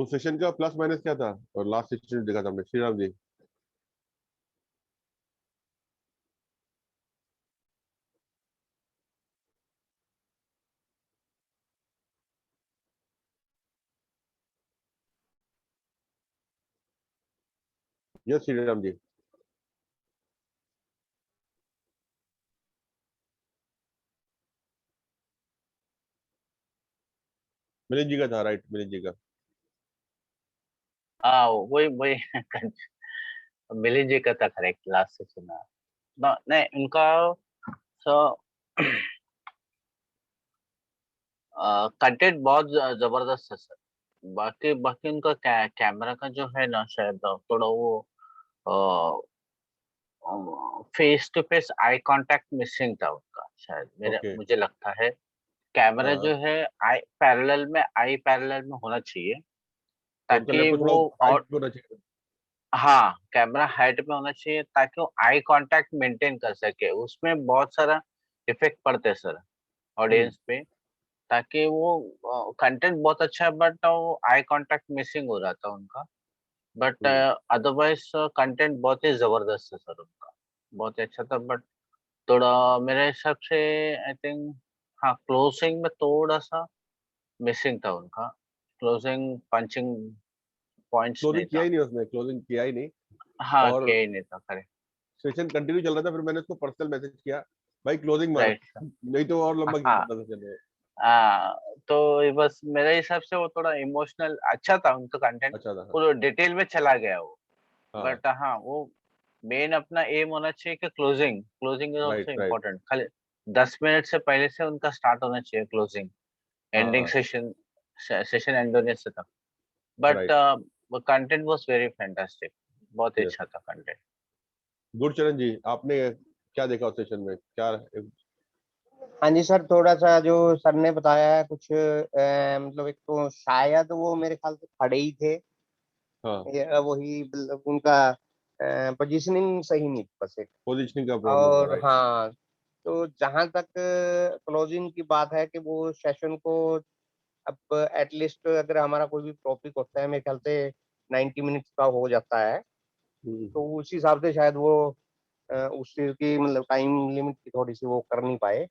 तो सेशन का plus minus क्या था और लास्ट सेशन देखा था हमने? श्रीराम जी। यस श्रीराम जी। मिलिंद जी का था, राइट, मिलिंद जी का। हाँ वही वही मिलिंद जी का था करेक्ट, लास्ट से सुना। नहीं उनका सो कंटेंट बहुत जबरदस्त है सर। बाकी बाकी उनका कैमरा का जो है ना, शायद थोड़ा वो face to face eye contact missing था उनका, शायद मेरे ओके। मुझे लगता है। कैमरा हाँ, जो है आई पैरेलल में होना चाहिए, तो उनका ताकि लेफ्ट थोड़ा वो, हाइट और पे होना चाहिए। हाँ कैमरा हाइट में होना चाहिए ताकि वो आई कांटेक्ट मेंटेन कर सके। उसमें बहुत सारा इफेक्ट पड़ते हैं सर हम्म। ऑडियंस पे, ताकि वो कंटेंट बहुत अच्छा है बट वो आई कांटेक्ट मिसिंग हो रहा था उनका। But hmm. अदरवाइज कंटेंट बहुत ही जबरदस्त है सर उनका, बहुत ही अच्छा था। बट थोड़ा मेरे हिसाब से आई थिंक, हाँ क्लोजिंग में थोड़ा सा मिसिंग था उनका। क्लोजिंग पंचिंग पॉइंट्स नहीं क्लोजिंग किया था। ही नहीं उसने, क्लोजिंग किया ही नहीं। हाँ और क्या ही नहीं था, करेक्ट। सेशन कंटिन्यू चल रहा था, फिर मैंने उसको पर्सनल मैसेज किया, भाई क्लोजिंग मार, राइट। नहीं तो और लंबा खींच हाँ सकता सेशन में। हाँ, तो ये बस मेरे हिसाब से वो थोड़ा इमोशनल अच्छा था उनका कंटेंट, अच्छा था, हाँ। पूरा डिटेल में चला गया वो। हाँ, बट हाँ वो मेन अपना एम होना चाहिए कि closing, closing is right also right. Important. खाली 10 मिनट से पहले से उनका स्टार्ट होना चाहिए क्लोजिंग, एंडिंग हाँ, सेशन, सेशन एंड होने से तक। But right. Content was very fantastic, बहुत ही यस। अच्छा था कंटेंट। गुरचरण जी, आपने क्या देखा उस सेशन में, क्या? हाँ जी सर, थोड़ा सा जो सर ने बताया है कुछ मतलब एक तो शायद वो मेरे ख्याल से खड़े ही थे। हाँ, वही मतलब उनका पोजीशनिंग सही नहीं थी बस एक। पोजीशनिंग का प्रॉब्लम था, और राइट। हाँ, तो जहां तक क्लोजिंग की बात है कि वो सेशन को अब एटलीस्ट अगर हमारा कोई भी टॉपिक होता है मेरे ख्याल से 90 मिनट्स का हो जाता है, तो उस हिसाब से शायद वो उस चीज की मतलब टाइम लिमिट की थोड़ी सी वो कर नहीं पाए।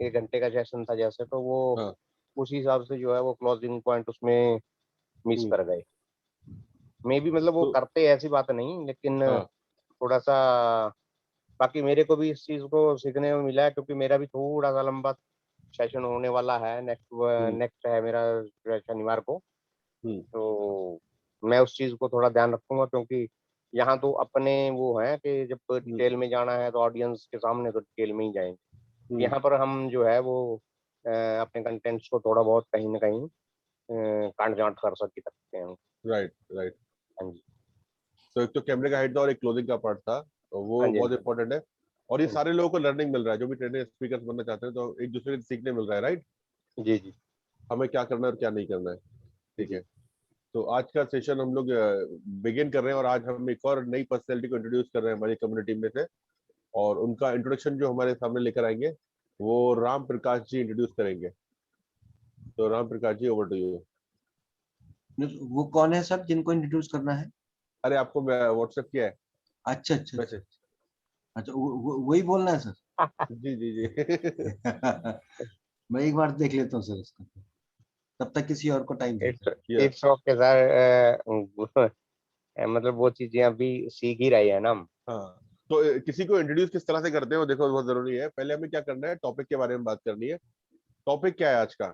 1 घंटे का सेशन था जैसे, तो वो हाँ। उस हिसाब से जो है वो क्लोजिंग पॉइंट उसमें मिस हम्म। कर गए। मे भी मतलब वो तो करते ऐसी बात नहीं, लेकिन हाँ। थोड़ा सा बाकी मेरे को भी इस चीज को सीखने में मिला है, क्योंकि मेरा भी थोड़ा सा लंबा सेशन होने वाला है। नेक्स्ट हम्म। नेक्स्ट है मेरा शनिवार को। हम्म। तो मैं उस चीज को थोड़ा ध्यान रखूंगा, क्योंकि यहाँ तो अपने वो है कि जब हम्म। डिटेल में जाना है तो ऑडियंस के सामने तो डिटेल में ही जाएंगे। हम्म। यहाँ पर हम जो है वो अपने कंटेंट्स को थोड़ा बहुत कहीं ना कहीं काट छांट कर सकते हैं। Right right. हाँ जी। तो एक तो कैमरे का हाइट था और एक क्लोजिंग का पार्ट था, तो हाँ वो जी। हाँ बहुत जी। इंपॉर्टेंट है। और ये हाँ सारे लोगों को लर्निंग मिल रहा है, जो भी ट्रेनर स्पीकर बनना चाहते हैं, तो एक दूसरे से सीखने मिल रहा है, राइट। जी जी हमें क्या करना है और क्या नहीं करना है। ठीक है। जी। तो आज का सेशन हम लोग बिगिन कर रहे हैं, और आज हम एक और नई पर्सनैलिटी को इंट्रोड्यूस कर रहे हैं हमारी कम्युनिटी में से। और उनका इंट्रोडक्शन जो हमारे सामने लेकर आएंगे, वो राम प्रकाश जी इंट्रोड्यूस करेंगे। तो Ram Prakash ji, over to you. वो कौन है सर जिनको इंट्रोड्यूस करना है? अरे आपको व्हाट्सएप किया है अच्छा अच्छा अच्छा। मैसेज। अच्छा वही बोलना है सर। जी जी जी। मैं एक बार देख लेता हूँ सर इसको, तब तक किसी और को टाइम देता इट्स हूँ। यस। It's okay sir. मतलब वो चीजें अभी सीख ही रहे हैं ना हम। हाँ। तो किसी को इंट्रोड्यूस किस तरह से करते हो, देखो बहुत जरूरी है। पहले हमें क्या करना है, टॉपिक के बारे में बात करनी है। टॉपिक क्या है आज का?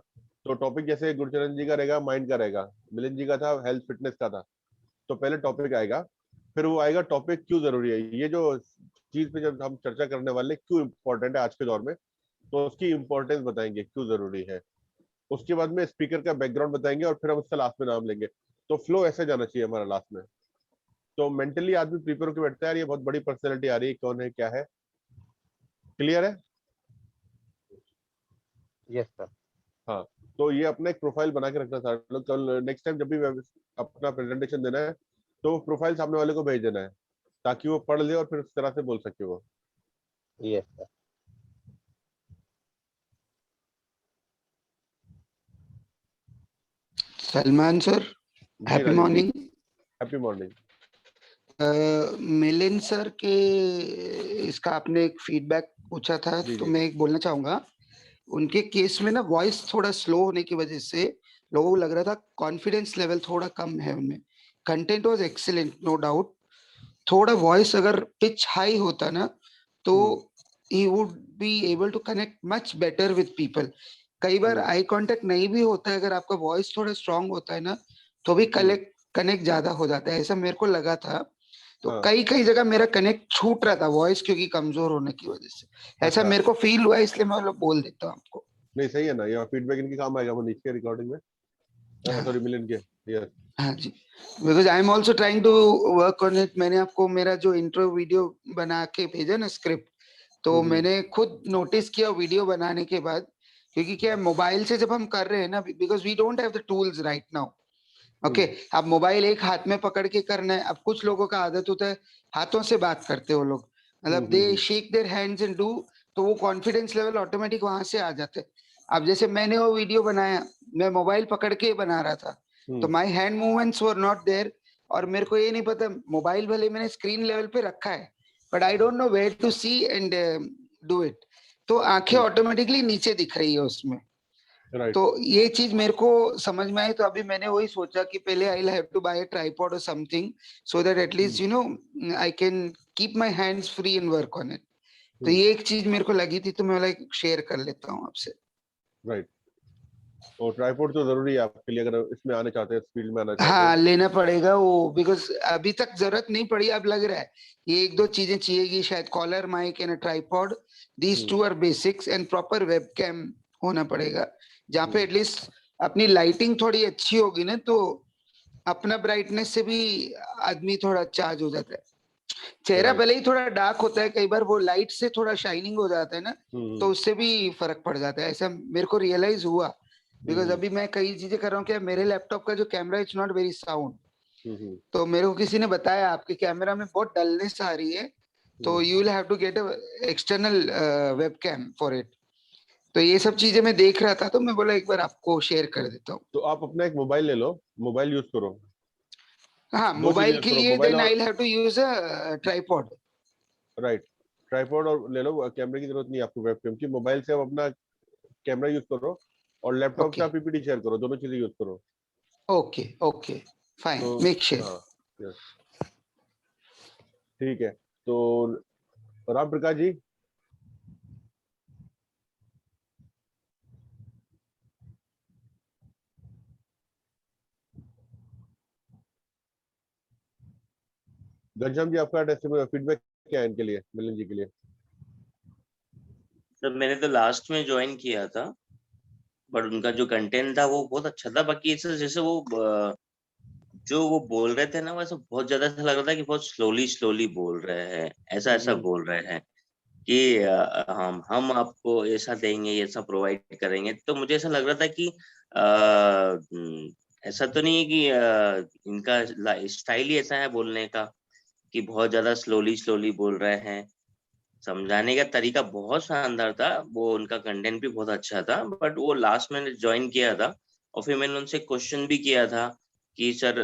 तो टॉपिक जैसे गुरचरण जी का रहेगा माइंड का रहेगा, मिलिंद जी का था हेल्थ फिटनेस का था। तो पहले टॉपिक आएगा, फिर वो आएगा टॉपिक क्यों जरूरी है, ये जो चीज पे जब हम चर्चा करने वाले क्यों इंपॉर्टेंट है आज के दौर में, तो उसकी इंपॉर्टेंस बताएंगे क्यों जरूरी है। उसके बाद में स्पीकर का बैकग्राउंड बताएंगे, और फिर हम उसका लास्ट में नाम लेंगे। तो फ्लो ऐसे जाना चाहिए हमारा लास्ट में। तो मेंटली आदमी प्रिपेयर होकर बैठता है, यार ये बहुत बड़ी पर्सनैलिटी आ रही है, कौन है क्या है। क्लियर है? Yes sir. हाँ। तो ये अपना एक प्रोफाइल बना के रखना सारे लोग, कल नेक्स्ट टाइम जब भी अपना प्रेजेंटेशन देना है, तो प्रोफाइल सामने वाले को भेज देना है, ताकि वो पढ़ ले और फिर उस तरह से बोल सके वो। Yes sir. Salman sir. Happy morning. Happy morning. Milind sir के इसका आपने एक फीडबैक पूछा था, जी, तो जी। मैं एक बोलना चाहूंगा। उनके केस में ना वॉइस थोड़ा स्लो होने की वजह से लोगों को लग रहा था कॉन्फिडेंस लेवल थोड़ा कम है उनमें। Content was excellent, no doubt. थोड़ा वॉइस अगर पिच हाई होता ना तो he would be able to connect much better with people. कई बार आई कांटेक्ट नहीं भी होता है, अगर आपका वॉइस थोड़ा स्ट्रांग होता है ना तो भी कनेक्ट ज्यादा हो जाता है, ऐसा मेरे को लगा था। तो हाँ। कई कई जगह मेरा कनेक्ट छूट रहा था वॉइस क्योंकि कमजोर होने की वजह से, ऐसा अच्छा। मेरे को फील हुआ, इसलिए मैं मतलब बोल देता हूँ आपको। नहीं सही है ना, ये फीडबैक इनके काम आएगा मनीष के रिकॉर्डिंग में, हाँ। सॉरी मिलिंद के। यस। हाँ जी, because I am also trying to work on it. मैंने आपको मेरा जो इंट्रो वीडियो बना के भेजा ना स्क्रिप्ट, तो मैंने खुद नोटिस किया वीडियो बनाने के बाद, क्योंकि क्या मोबाइल से जब हम कर रहे हैं ना, because we don't have the tools right now. Okay, अब मोबाइल एक हाथ में पकड़ के करना है। अब कुछ लोगों का आदत होता है हाथों से बात करते हो लोग, मतलब they shake their hands and do, तो वो कॉन्फिडेंस लेवल ऑटोमेटिक वहां से आ जाते हैं। अब जैसे मैंने वो वीडियो बनाया, मैं मोबाइल पकड़ के बना रहा था, तो my hand movements were not there, और मेरे को ये नहीं पता, मोबाइल भले मैंने स्क्रीन लेवल पे रखा है but I don't know where to see and do it, तो आंखें ऑटोमेटिकली नीचे दिख रही है उसमें। राइट। तो ये चीज मेरे को समझ में आई, तो अभी मैंने वही सोचा कि पहले I will have to buy a tripod और something so that at least you know I can keep my hands free and work on it. तो ये एक चीज मेरे को लगी थी, तो मैं लाइक शेयर कर लेता हूँ आपसे। राइट। और ट्राइपॉड तो जरूरी है आपके लिए, अगर इसमें आने चाहते हैं, फील्ड में आना चाहते हाँ, हैं। लेना पड़ेगा वो, बिकॉज अभी तक जरूरत नहीं पड़ी, अब लग रहा है ये एक दो चीजें चाहिए, शायद collar mic and tripod, these two are basics, and proper webcam होना पड़ेगा, जहाँ पे एटलीस्ट अपनी लाइटिंग थोड़ी अच्छी होगी ना, तो अपना ब्राइटनेस से भी आदमी थोड़ा चार्ज हो जाता है। चेहरा Right. भले ही थोड़ा डार्क होता है, कई बार वो लाइट से थोड़ा शाइनिंग हो जाता है ना, तो उससे भी फर्क पड़ जाता है, ऐसा मेरे को रियलाइज हुआ। बिकॉज अभी मैं कई चीजें कर रहा हूँ, क्या मेरे लैपटॉप का जो camera it's not very sound, तो मेरे को किसी ने बताया आपके कैमरा में बहुत डलनेस आ रही है, तो you will have to get a external webcam for it. तो ये सब चीजें मैं देख रहा था, तो मैं बोला एक बार आपको शेयर कर देता हूँ। तो आप अपना एक मोबाइल ले लो, मोबाइल यूज करो। हाँ, दो मोबाइल चीजें के करो, लिए मोबाइल देन आई और will have to use a tripod. Right, tripod और ले लो, कैमरे की जरूरत नहीं है आपको वेबकैम की। मोबाइल से आप अपना कैमरा यूज करो और लैपटॉप से आप पीपीटी शेयर करो, दोनों चीजें यूज करो। ओके ओके फाइन, तो मेक श्योर। हाँ, यस, ठीक है। तो राम प्रकाश जी, घनश्याम जी, आपका फीडबैक क्या है इनके लिए, मिलन जी के लिए? सर मैंने तो लास्ट में ज्वाइन किया था, बट उनका जो कंटेंट था वो बहुत अच्छा था। बाकी सर जैसे वो जो वो बोल रहे थे ना, वैसे बहुत ज्यादा ऐसा लग रहा था कि बहुत स्लोली बोल रहे हैं, ऐसा बोल रहे हैं कि हम आपको ऐसा देंगे, ऐसा प्रोवाइड करेंगे। तो मुझे ऐसा लग रहा था कि ऐसा तो नहीं है कि इनका स्टाइल ही ऐसा है बोलने का कि बहुत ज्यादा स्लोली बोल रहे हैं। समझाने का तरीका बहुत शानदार था, वो उनका कंटेंट भी बहुत अच्छा था। बट वो लास्ट में ज्वाइन किया था और फिर मैंने उनसे क्वेश्चन भी किया था कि सर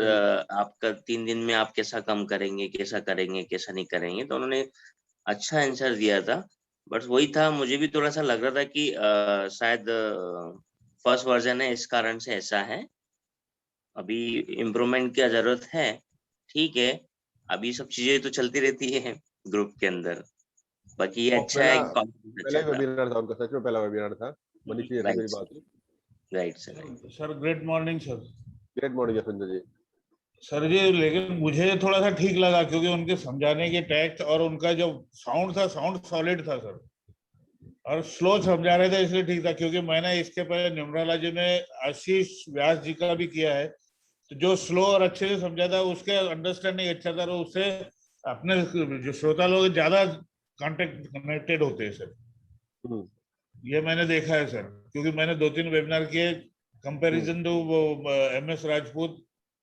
आपका 3 दिन में आप कैसा कम करेंगे, कैसा करेंगे, कैसा नहीं करेंगे। तो उन्होंने अच्छा आंसर दिया था। बट वही था, मुझे भी थोड़ा सा लग रहा था कि शायद फर्स्ट वर्जन है, इस कारण से ऐसा है, अभी इम्प्रूवमेंट की जरूरत है। ठीक है, अभी सब चीजें तो चलती रहती है ग्रुप के अंदर। बाकी ये अच्छा है, पहला ही वेबिनार था उनका, सच में पहला वेबिनार था। मनीष जी, ऐसी मेरी बात है। Right sir. Sir good morning sir. Great morning Jaswinder ji. Sir जी, लेकिन मुझे थोड़ा सा ठीक लगा क्योंकि उनके समझाने के टेक्स्ट और उनका जो साउंड था, साउंड सॉलिड था सर, और स्लो समझा रहे थे, इसलिए ठीक था। क्योंकि मैंने इसके पहले निम्राला जी ने आशीष व्यास जी का भी किया है, तो जो स्लो और अच्छे से समझा था, उसके अंडरस्टैंडिंग अच्छा था, तो उससे अपने जो श्रोता लोग ज्यादा कनेक्टेड होते हैं सर। ये मैंने देखा है सर, क्योंकि मैंने 2-3 वेबिनार किए कंपैरिजन टू MS राजपूत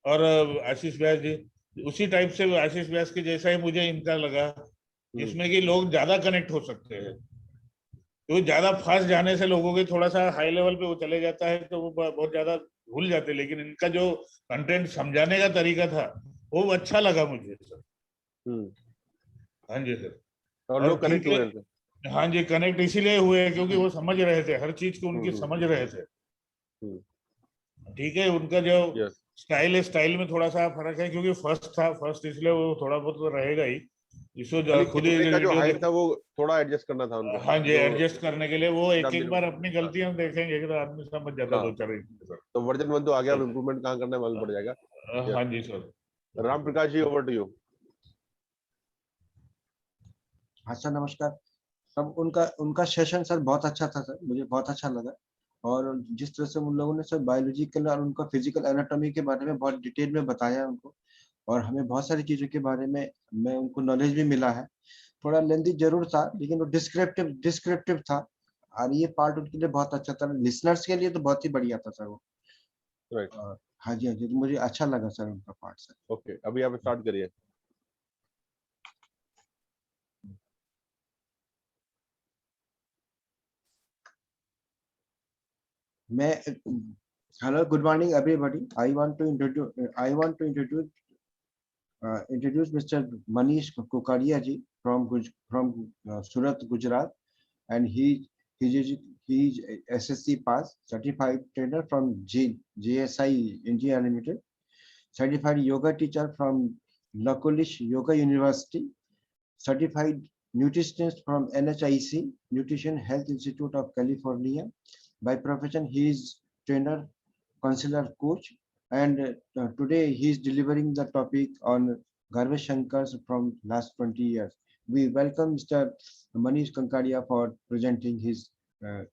और आशीष व्यास जी, उसी टाइप से आशीष व्यास के जैसा ही मुझे इनका लगा, इसमें कि लोग ज्यादा कनेक्ट हो सकते हैं। तो ज्यादा फास्ट जाने से लोगों के थोड़ा सा हाई लेवल पे वो चले जाता है, तो वो बहुत ज्यादा भूल जाते, लेकिन इनका जो कंटेंट समझाने का तरीका था वो अच्छा लगा मुझे सर। हाँ जी सर। और लोग कनेक्ट ठीक हुए है, उनसे। हाँ जी, कनेक्ट इसीलिए हुए क्योंकि वो समझ रहे थे, हर चीज को उनकी समझ रहे थे। ठीक है, उनका जो यस, स्टाइल है, स्टाइल में थोड़ा सा फर्क है क्योंकि फर्स्ट था, फर्स्ट इसलिए वो थोड़ा बहुत तो रहेगा ही, इसको खुद ही कैमरे का जो वीडियो हाइट था वो थोड़ा एडजस्ट करना था उनको। हाँ जी, जो एडजस्ट करने के लिए वो एक दिन एक बार अपनी गलतियां देखेंगे तो आदमी समझ जाता है हाँ। 2-4 सर। तो वर्जन 1 तो आ गया, अब इम्प्रूवमेंट कहाँ करना है मालूम पड़ जाएगा। हाँ जी sir. Ram Prakash ji, over to you. हाँ सर, नमस्कार। सब उनका उनका सेशन सर बहुत अच्छा था सर, मुझे बहुत अच्छा लगा। और जिस तरह से उन लोगों ने सर बायोलॉजिकल और उनका फिजिकल एनाटॉमी के बारे में बहुत डिटेल में बताया उनको, और हमें बहुत सारी चीज़ों के बारे में उनको नॉलेज भी मिला है। थोड़ा लेंथी जरूर था, लेकिन वो डिस्क्रिप्टिव था, और ये पार्ट उनके लिए बहुत अच्छा था। लिसनर्स के लिए तो बहुत ही बढ़िया था सर वो। राइट, हाँ जी, हाँ जी, तो मुझे अच्छा लगा सर उनका पार्ट सर। ओके, अभी आप स्टार्ट करिए। मैं hello, good morning everybody. I want to introduce Mr. Manish Kokaria ji from Surat, Gujarat, and he is SSC pass, certified trainer from JSI India Limited, certified yoga teacher from Lakulish Yoga University, certified nutritionist from NHIC Nutrition Health Institute of California. By profession, he is trainer, counselor, coach, and today he is delivering the topic on Garvesh Shankars from last 20 years. We welcome Mr. Manish Kankaria for presenting his uh,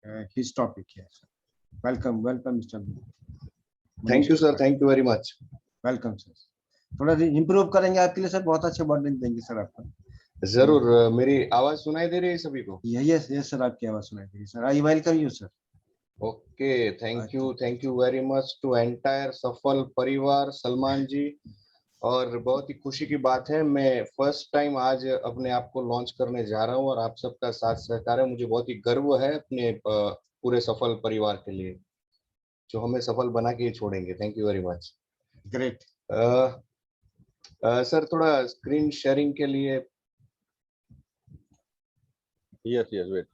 uh, his topic here. Welcome, Mr. Thank you sir, thank you very much. Welcome sir. थोड़ा improve करेंगे आपके लिए sir, बहुत अच्छे wording देंगे sir आपको। जरूर। मेरी आवाज सुनाई दे रही है सभी को? यस सर, आपकी आवाज सुनाई दे रही है sir. I welcome you sir. Okay, thank you very much to entire सफल परिवार, सलमान जी। और बहुत ही खुशी की बात है, मैं फर्स्ट टाइम आज अपने आप को लॉन्च करने जा रहा हूँ और आप सबका साथ सहकार है। मुझे बहुत ही गर्व है अपने पूरे सफल परिवार के लिए, जो हमें सफल बना के ही छोड़ेंगे। Thank you very much. Great. Sir, थोड़ा स्क्रीन शेयरिंग के लिए, यस वेट,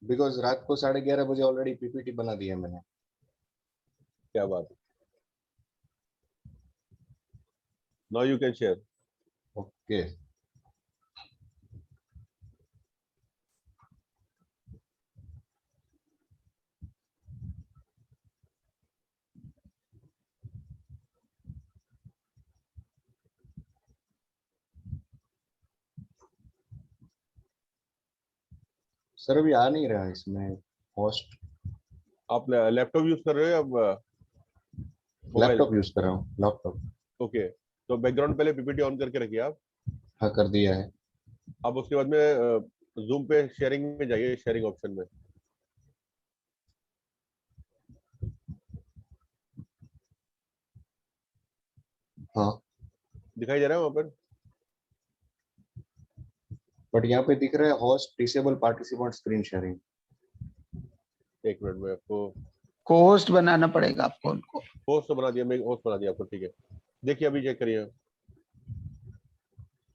बिकॉज रात को 11:30 बजे ऑलरेडी पीपीटी बना दी है मैंने। क्या बात है। Now you can share. Okay, sir अभी आ नहीं रहा इसमें होस्ट। आप लैपटॉप यूज कर रहे हो या मोबाइल? लैपटॉप यूज कर रहा हूँ, लैपटॉप। ओके, तो बैकग्राउंड पहले पीपीटी ऑन करके रखिए आप। हाँ, कर दिया है। अब उसके बाद में जूम पे शेयरिंग में जाइए, शेयरिंग ऑप्शन में। हाँ, दिखाई दे रहा है वहां पर? बट यहाँ पे दिख रहा है host disable participant screen sharing. एक मिनट में आपको को होस्ट बनाना पड़ेगा आपको उनको। होस्ट तो बना दिया, मैं होस्ट बना दिया आपको, ठीक है। देखिए अभी चेक करिए।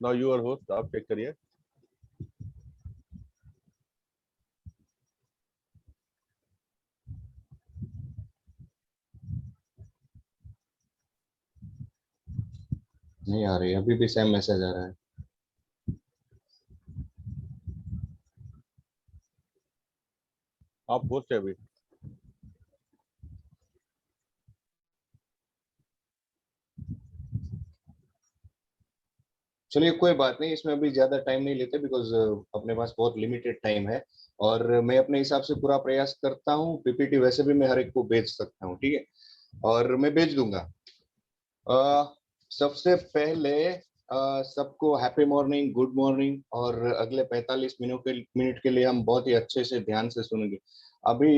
नाउ यू आर होस्ट, आप चेक करिए। नहीं आ रही, अभी भी सेम मैसेज आ रहा है। आप होस्ट है अभी? चलिए कोई बात नहीं, इसमें अभी ज्यादा टाइम नहीं लेते, बिकॉज अपने पास बहुत लिमिटेड टाइम है और मैं अपने हिसाब से पूरा प्रयास करता हूँ। पीपीटी वैसे भी मैं हर एक को भेज सकता हूँ, ठीक है, और मैं भेज दूंगा। सबसे पहले सबको हैप्पी मॉर्निंग, गुड मॉर्निंग। और अगले 45 मिनट के लिए हम बहुत ही अच्छे से ध्यान से सुनेंगे। अभी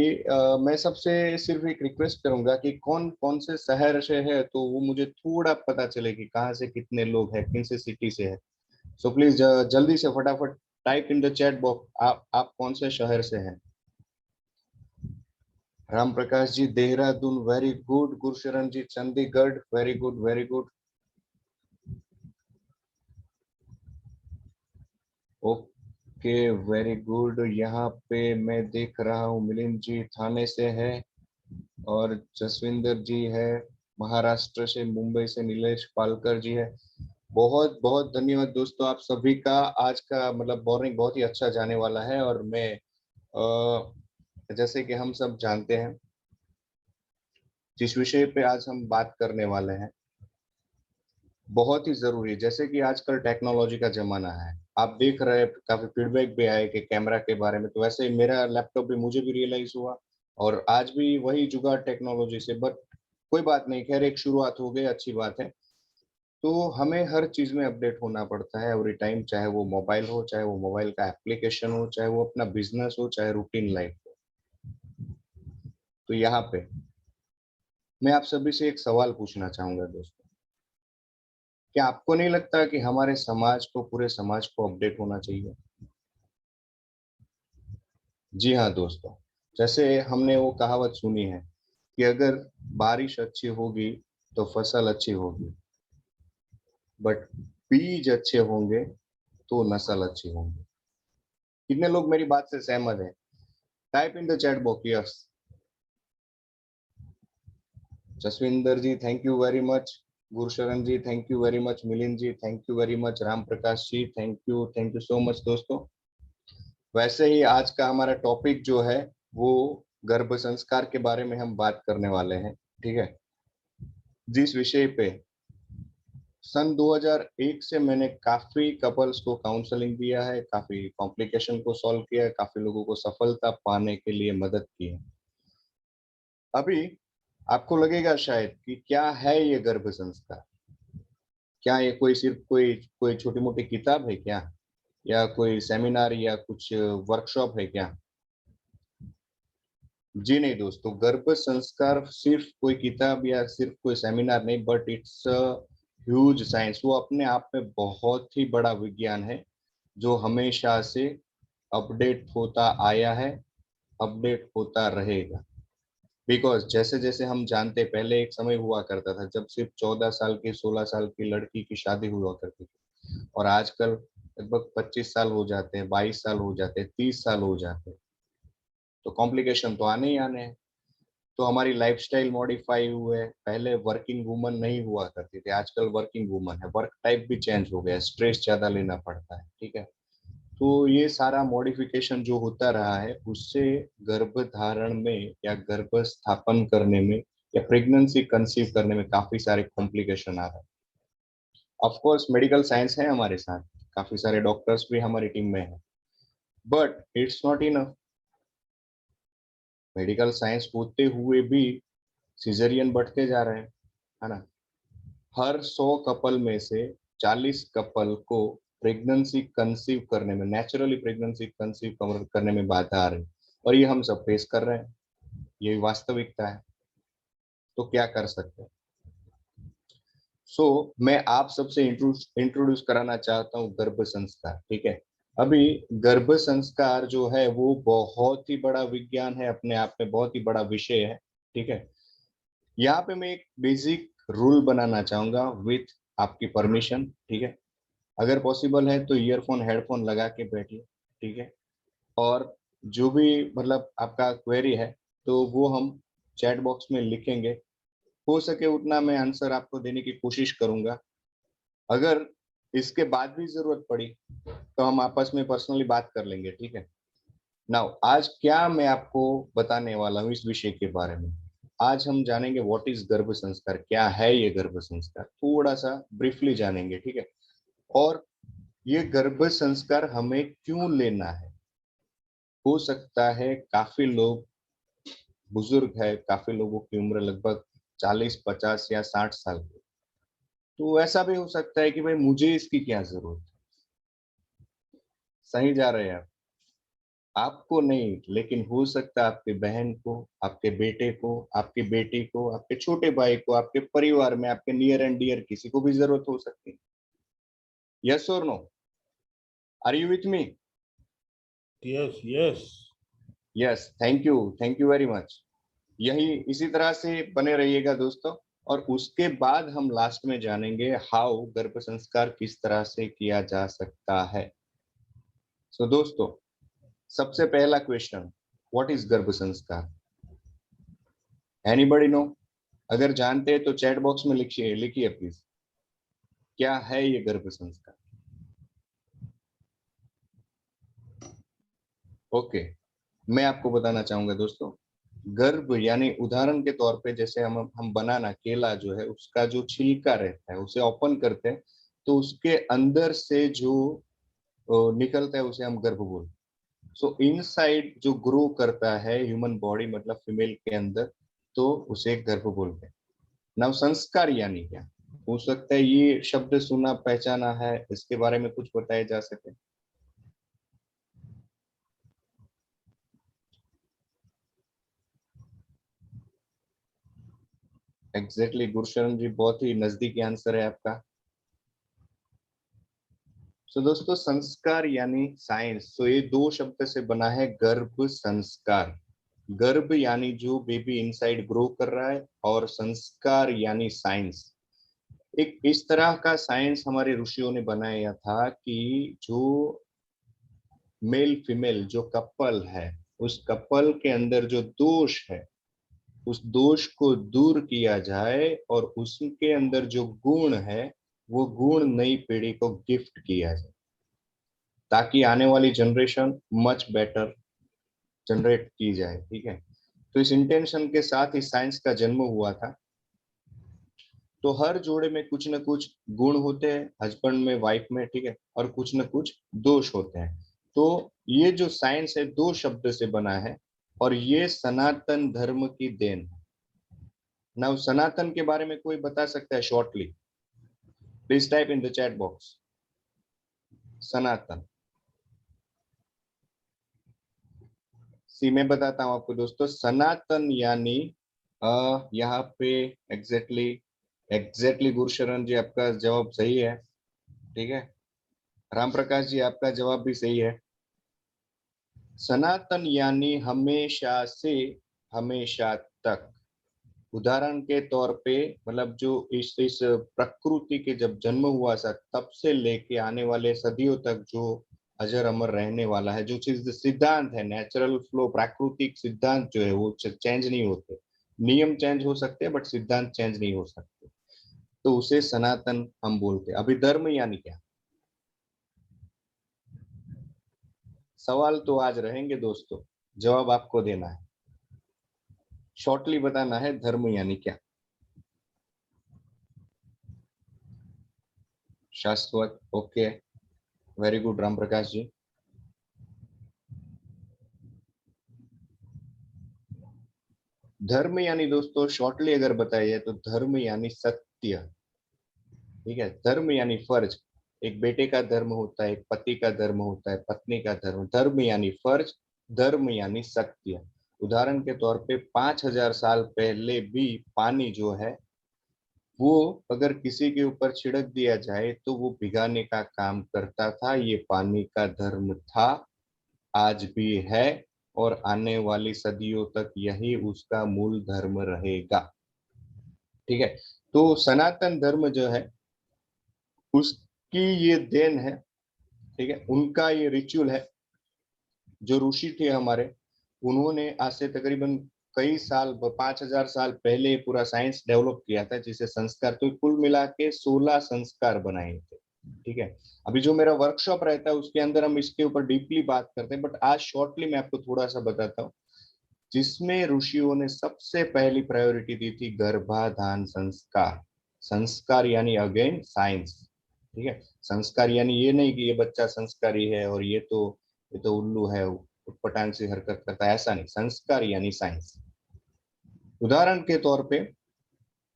मैं सबसे सिर्फ एक रिक्वेस्ट करूंगा कि कौन कौन से शहर से है, तो वो मुझे थोड़ा पता चले कि कहाँ से कितने लोग हैं, किन से सिटी से है। सो प्लीज जल्दी से फटाफट type in the chat box आप कौन से शहर से हैं। Ram Prakash ji Dehradun, very good. Gursharan ji Chandigarh, very good very good. Okay very good. यहाँ पे मैं देख रहा हूँ मिलिंद जी थाने से है और जसविंदर जी है महाराष्ट्र से, मुंबई से नीलेश पालकर जी है। बहुत बहुत धन्यवाद दोस्तों आप सभी का। आज का मतलब मॉर्निंग बहुत ही अच्छा जाने वाला है और मैं जैसे कि हम सब जानते हैं जिस विषय पे आज हम बात करने वाले हैं बहुत ही जरूरी है। जैसे कि आजकल टेक्नोलॉजी का जमाना है, आप देख रहे हैं काफी फीडबैक भी आए कि कैमरा के बारे में, तो वैसे ही मेरा लैपटॉप भी मुझे भी रियलाइज हुआ और आज भी वही जुगाड़ टेक्नोलॉजी से, बट कोई बात नहीं, खैर एक शुरुआत हो गई, अच्छी बात है। तो हमें हर चीज में अपडेट होना पड़ता है एवरी टाइम, चाहे वो मोबाइल हो, चाहे वो मोबाइल का एप्लीकेशन हो, चाहे वो अपना बिजनेस हो, चाहे रूटीन लाइफ हो। तो यहाँ पे मैं आप सभी से एक सवाल पूछना चाहूंगा दोस्तों, क्या आपको नहीं लगता कि हमारे समाज को, पूरे समाज को अपडेट होना चाहिए? जी हाँ दोस्तों, जैसे हमने वो कहावत सुनी है कि अगर बारिश अच्छी होगी तो फसल अच्छी होगी, बट बीज अच्छे होंगे तो नस्ल अच्छी होंगी। कितने लोग मेरी बात से सहमत हैं? Type in the chat box yes. Jasvinder ji thank you very much. Gursharan ji thank you very much. Milind ji thank you very much. Ram Prakash ji thank you so much दोस्तों। वैसे ही आज का हमारा टॉपिक जो है वो गर्भ संस्कार के बारे में हम बात करने वाले हैं, ठीक है। जिस विषय पे सन 2001 से मैंने काफी कपल्स को काउंसलिंग दिया है, काफी कॉम्प्लिकेशन को सॉल्व किया है, काफी लोगों को सफलता पाने के लिए मदद की है। अभी आपको लगेगा शायद कि क्या है ये गर्भ संस्कार, क्या ये कोई सिर्फ कोई छोटी मोटी किताब है क्या, या कोई सेमिनार या कुछ वर्कशॉप है क्या? जी नहीं दोस्तों, गर्भ संस्कार सिर्फ कोई किताब या सिर्फ कोई सेमिनार नहीं, बट इट्स ह्यूज साइंस। वो अपने आप में बहुत ही बड़ा विज्ञान है जो हमेशा से अपडेट होता आया है, अपडेट होता रहेगा। बिकॉज जैसे जैसे हम जानते, पहले एक समय हुआ करता था जब सिर्फ 14 साल की 16 साल की लड़की की शादी हुआ करती थी, और आजकल लगभग 25 साल हो जाते हैं, 22 साल हो जाते हैं, 30 साल हो जाते हैं। तो कॉम्प्लिकेशन तो आने ही आने हैं। तो हमारी लाइफस्टाइल मॉडिफाई हुए, पहले वर्किंग वुमन नहीं हुआ करती थी, आजकल वर्किंग वुमन है, वर्क टाइप भी चेंज हो गया, स्ट्रेस ज्यादा लेना पड़ता है, ठीक है। तो ये सारा मॉडिफिकेशन जो होता रहा है उससे गर्भ धारण में या गर्भ स्थापन करने में या प्रेगनेंसी कंसीव करने में काफी सारे कॉम्प्लिकेशन आ रहे हैं। ऑफ कोर्स मेडिकल साइंस है हमारे साथ, काफी सारे डॉक्टर्स भी हमारी टीम में है, but it's not enough. Medical science होते हुए भी सिजेरियन बढ़ते जा रहे हैं, है ना। हर 100 कपल में से 40 कपल को प्रेगनेंसी कंसीव करने में, नेचुरली प्रेगनेंसी कंसीव करने में बाधा आ रही, और ये हम सब फेस कर रहे हैं, ये वास्तविकता है। तो क्या कर सकते हैं? मैं आप सबसे इंट्रोड्यूस कराना चाहता हूँ गर्भ संस्कार, ठीक है। अभी गर्भ संस्कार जो है वो बहुत ही बड़ा विज्ञान है, अपने आप में बहुत ही बड़ा विषय है, ठीक है। यहाँ पे मैं एक बेसिक रूल बनाना चाहूंगा विथ आपकी परमिशन, ठीक है। अगर पॉसिबल है तो ईयरफोन हेडफोन लगा के बैठिए, ठीक है। और जो भी मतलब आपका क्वेरी है तो वो हम चैट बॉक्स में लिखेंगे, हो सके उतना मैं आंसर आपको देने की कोशिश करूंगा। अगर इसके बाद भी जरूरत पड़ी तो हम आपस में पर्सनली बात कर लेंगे, ठीक है। नाउ आज क्या मैं आपको बताने वाला हूँ इस विषय के बारे में, आज हम जानेंगे व्हाट इज गर्भ संस्कार, क्या है ये गर्भ संस्कार, थोड़ा सा ब्रीफली जानेंगे, ठीक है। और ये गर्भ संस्कार हमें क्यों लेना है? हो सकता है काफी लोग बुजुर्ग है, काफी लोगों की उम्र लगभग 40, 50 या 60 साल की, तो ऐसा भी हो सकता है कि भाई मुझे इसकी क्या जरूरत है। सही जा रहे हैं आप, आपको नहीं, लेकिन हो सकता है आपके बहन को, आपके बेटे को, आपकी बेटी को, आपके छोटे भाई को, आपके परिवार में आपके नियर एंड डियर किसी को भी जरूरत हो सकती है। यस और no, are you with me? Yes yes yes, thank you very much. यही इसी तरह से बने रहिएगा दोस्तों। और उसके बाद हम लास्ट में जानेंगे हाउ गर्भ संस्कार किस तरह से किया जा सकता है। सो दोस्तों, सबसे पहला क्वेश्चन, व्हाट इज गर्भ संस्कार? Anybody know? अगर जानते हैं तो चैट बॉक्स में लिखिए प्लीज, क्या है ये गर्भ संस्कार? ओके, मैं आपको बताना चाहूंगा दोस्तों। गर्भ यानी उदाहरण के तौर पे जैसे हम बनाना, केला जो है उसका जो छिलका रहता है उसे ओपन करते हैं तो उसके अंदर से जो निकलता है उसे हम गर्भ बोलते हैं। सो इनसाइड जो ग्रो करता है ह्यूमन बॉडी मतलब फीमेल के अंदर, तो उसे गर्भ बोलते हैं। नाउ संस्कार यानी क्या? हो सकता है ये शब्द सुना पहचाना है, इसके बारे में कुछ बताया जा सके। एग्जैक्टली गुरशरण जी, बहुत ही नजदीकी आंसर है आपका। सो दोस्तों, संस्कार यानी साइंस, तो ये दो शब्द से बना है गर्भ संस्कार। गर्भ यानी जो बेबी इनसाइड ग्रो कर रहा है, और संस्कार यानी साइंस। एक इस तरह का साइंस हमारे ऋषियों ने बनाया था कि जो मेल फीमेल जो कपल है, उस कपल के अंदर जो दोष है उस दोष को दूर किया जाए, और उसके अंदर जो गुण है वो गुण नई पीढ़ी को गिफ्ट किया जाए, ताकि आने वाली जनरेशन मच बेटर जनरेट की जाए। ठीक है, तो इस इंटेंशन के साथ इस साइंस का जन्म हुआ था। तो हर जोड़े में कुछ न कुछ गुण होते हैं, हस्बैंड में वाइफ में, ठीक है, और कुछ न कुछ दोष होते हैं। तो ये जो साइंस है दो शब्द से बना है, और ये सनातन धर्म की देन है। नाउ सनातन के बारे में कोई बता सकता है shortly? Please type in the chat box Sanatan. मैं बताता हूं आपको दोस्तों, सनातन यानी यहाँ पे एग्जैक्टली गुरशरण जी आपका जवाब सही है। ठीक है, राम प्रकाश जी आपका जवाब भी सही है। सनातन यानी हमेशा से हमेशा तक। उदाहरण के तौर पे मतलब जो इस प्रकृति के जब जन्म हुआ था तब से लेके आने वाले सदियों तक जो अजर अमर रहने वाला है, जो चीज सिद्धांत है, नेचुरल फ्लो, प्राकृतिक सिद्धांत जो है वो चेंज नहीं होते। नियम चेंज हो सकते हैं बट सिद्धांत चेंज नहीं हो सकते, तो उसे सनातन हम बोलते हैं। अभी धर्म यानी क्या? सवाल तो आज रहेंगे दोस्तों, जवाब आपको देना है, शॉर्टली बताना है धर्म यानी क्या। शाश्वत, okay, very good Ram Prakash जी। धर्म यानी दोस्तों शॉर्टली अगर बताइए तो धर्म यानी सत्य। ठीक है, धर्म यानी फर्ज। एक बेटे का धर्म होता है, एक पति का धर्म होता है, पत्नी का धर्म। धर्म यानी फर्ज, धर्म यानी सत्य। उदाहरण के तौर पे 5000 साल पहले भी पानी जो है वो अगर किसी के ऊपर छिड़क दिया जाए तो वो भिगाने का काम करता था। ये पानी का धर्म था, आज भी है, और आने वाली सदियों तक यही उसका मूल धर्म रहेगा। ठीक है, तो सनातन धर्म जो है उसकी ये देन है। ठीक है, उनका ये रिचुअल है। जो ऋषि थे हमारे, उन्होंने आज से तकरीबन कई साल 5000 साल पहले पूरा साइंस डेवलप किया था, जिसे संस्कार, तो कुल मिला के 16 संस्कार बनाए थे। ठीक है, अभी जो मेरा वर्कशॉप रहता है उसके अंदर हम इसके ऊपर डीपली बात करते हैं, बट आज शॉर्टली मैं आपको थोड़ा सा बताता हूँ, जिसमें ऋषियों ने सबसे पहली प्रायोरिटी दी थी गर्भाधान संस्कार। संस्कार यानी अगेन साइंस। ठीक है, संस्कार यानी ये नहीं कि ये बच्चा संस्कारी है और ये तो उल्लू है, उटपटांग सी हरकत करता है, ऐसा नहीं। संस्कार यानी साइंस। उदाहरण के तौर पे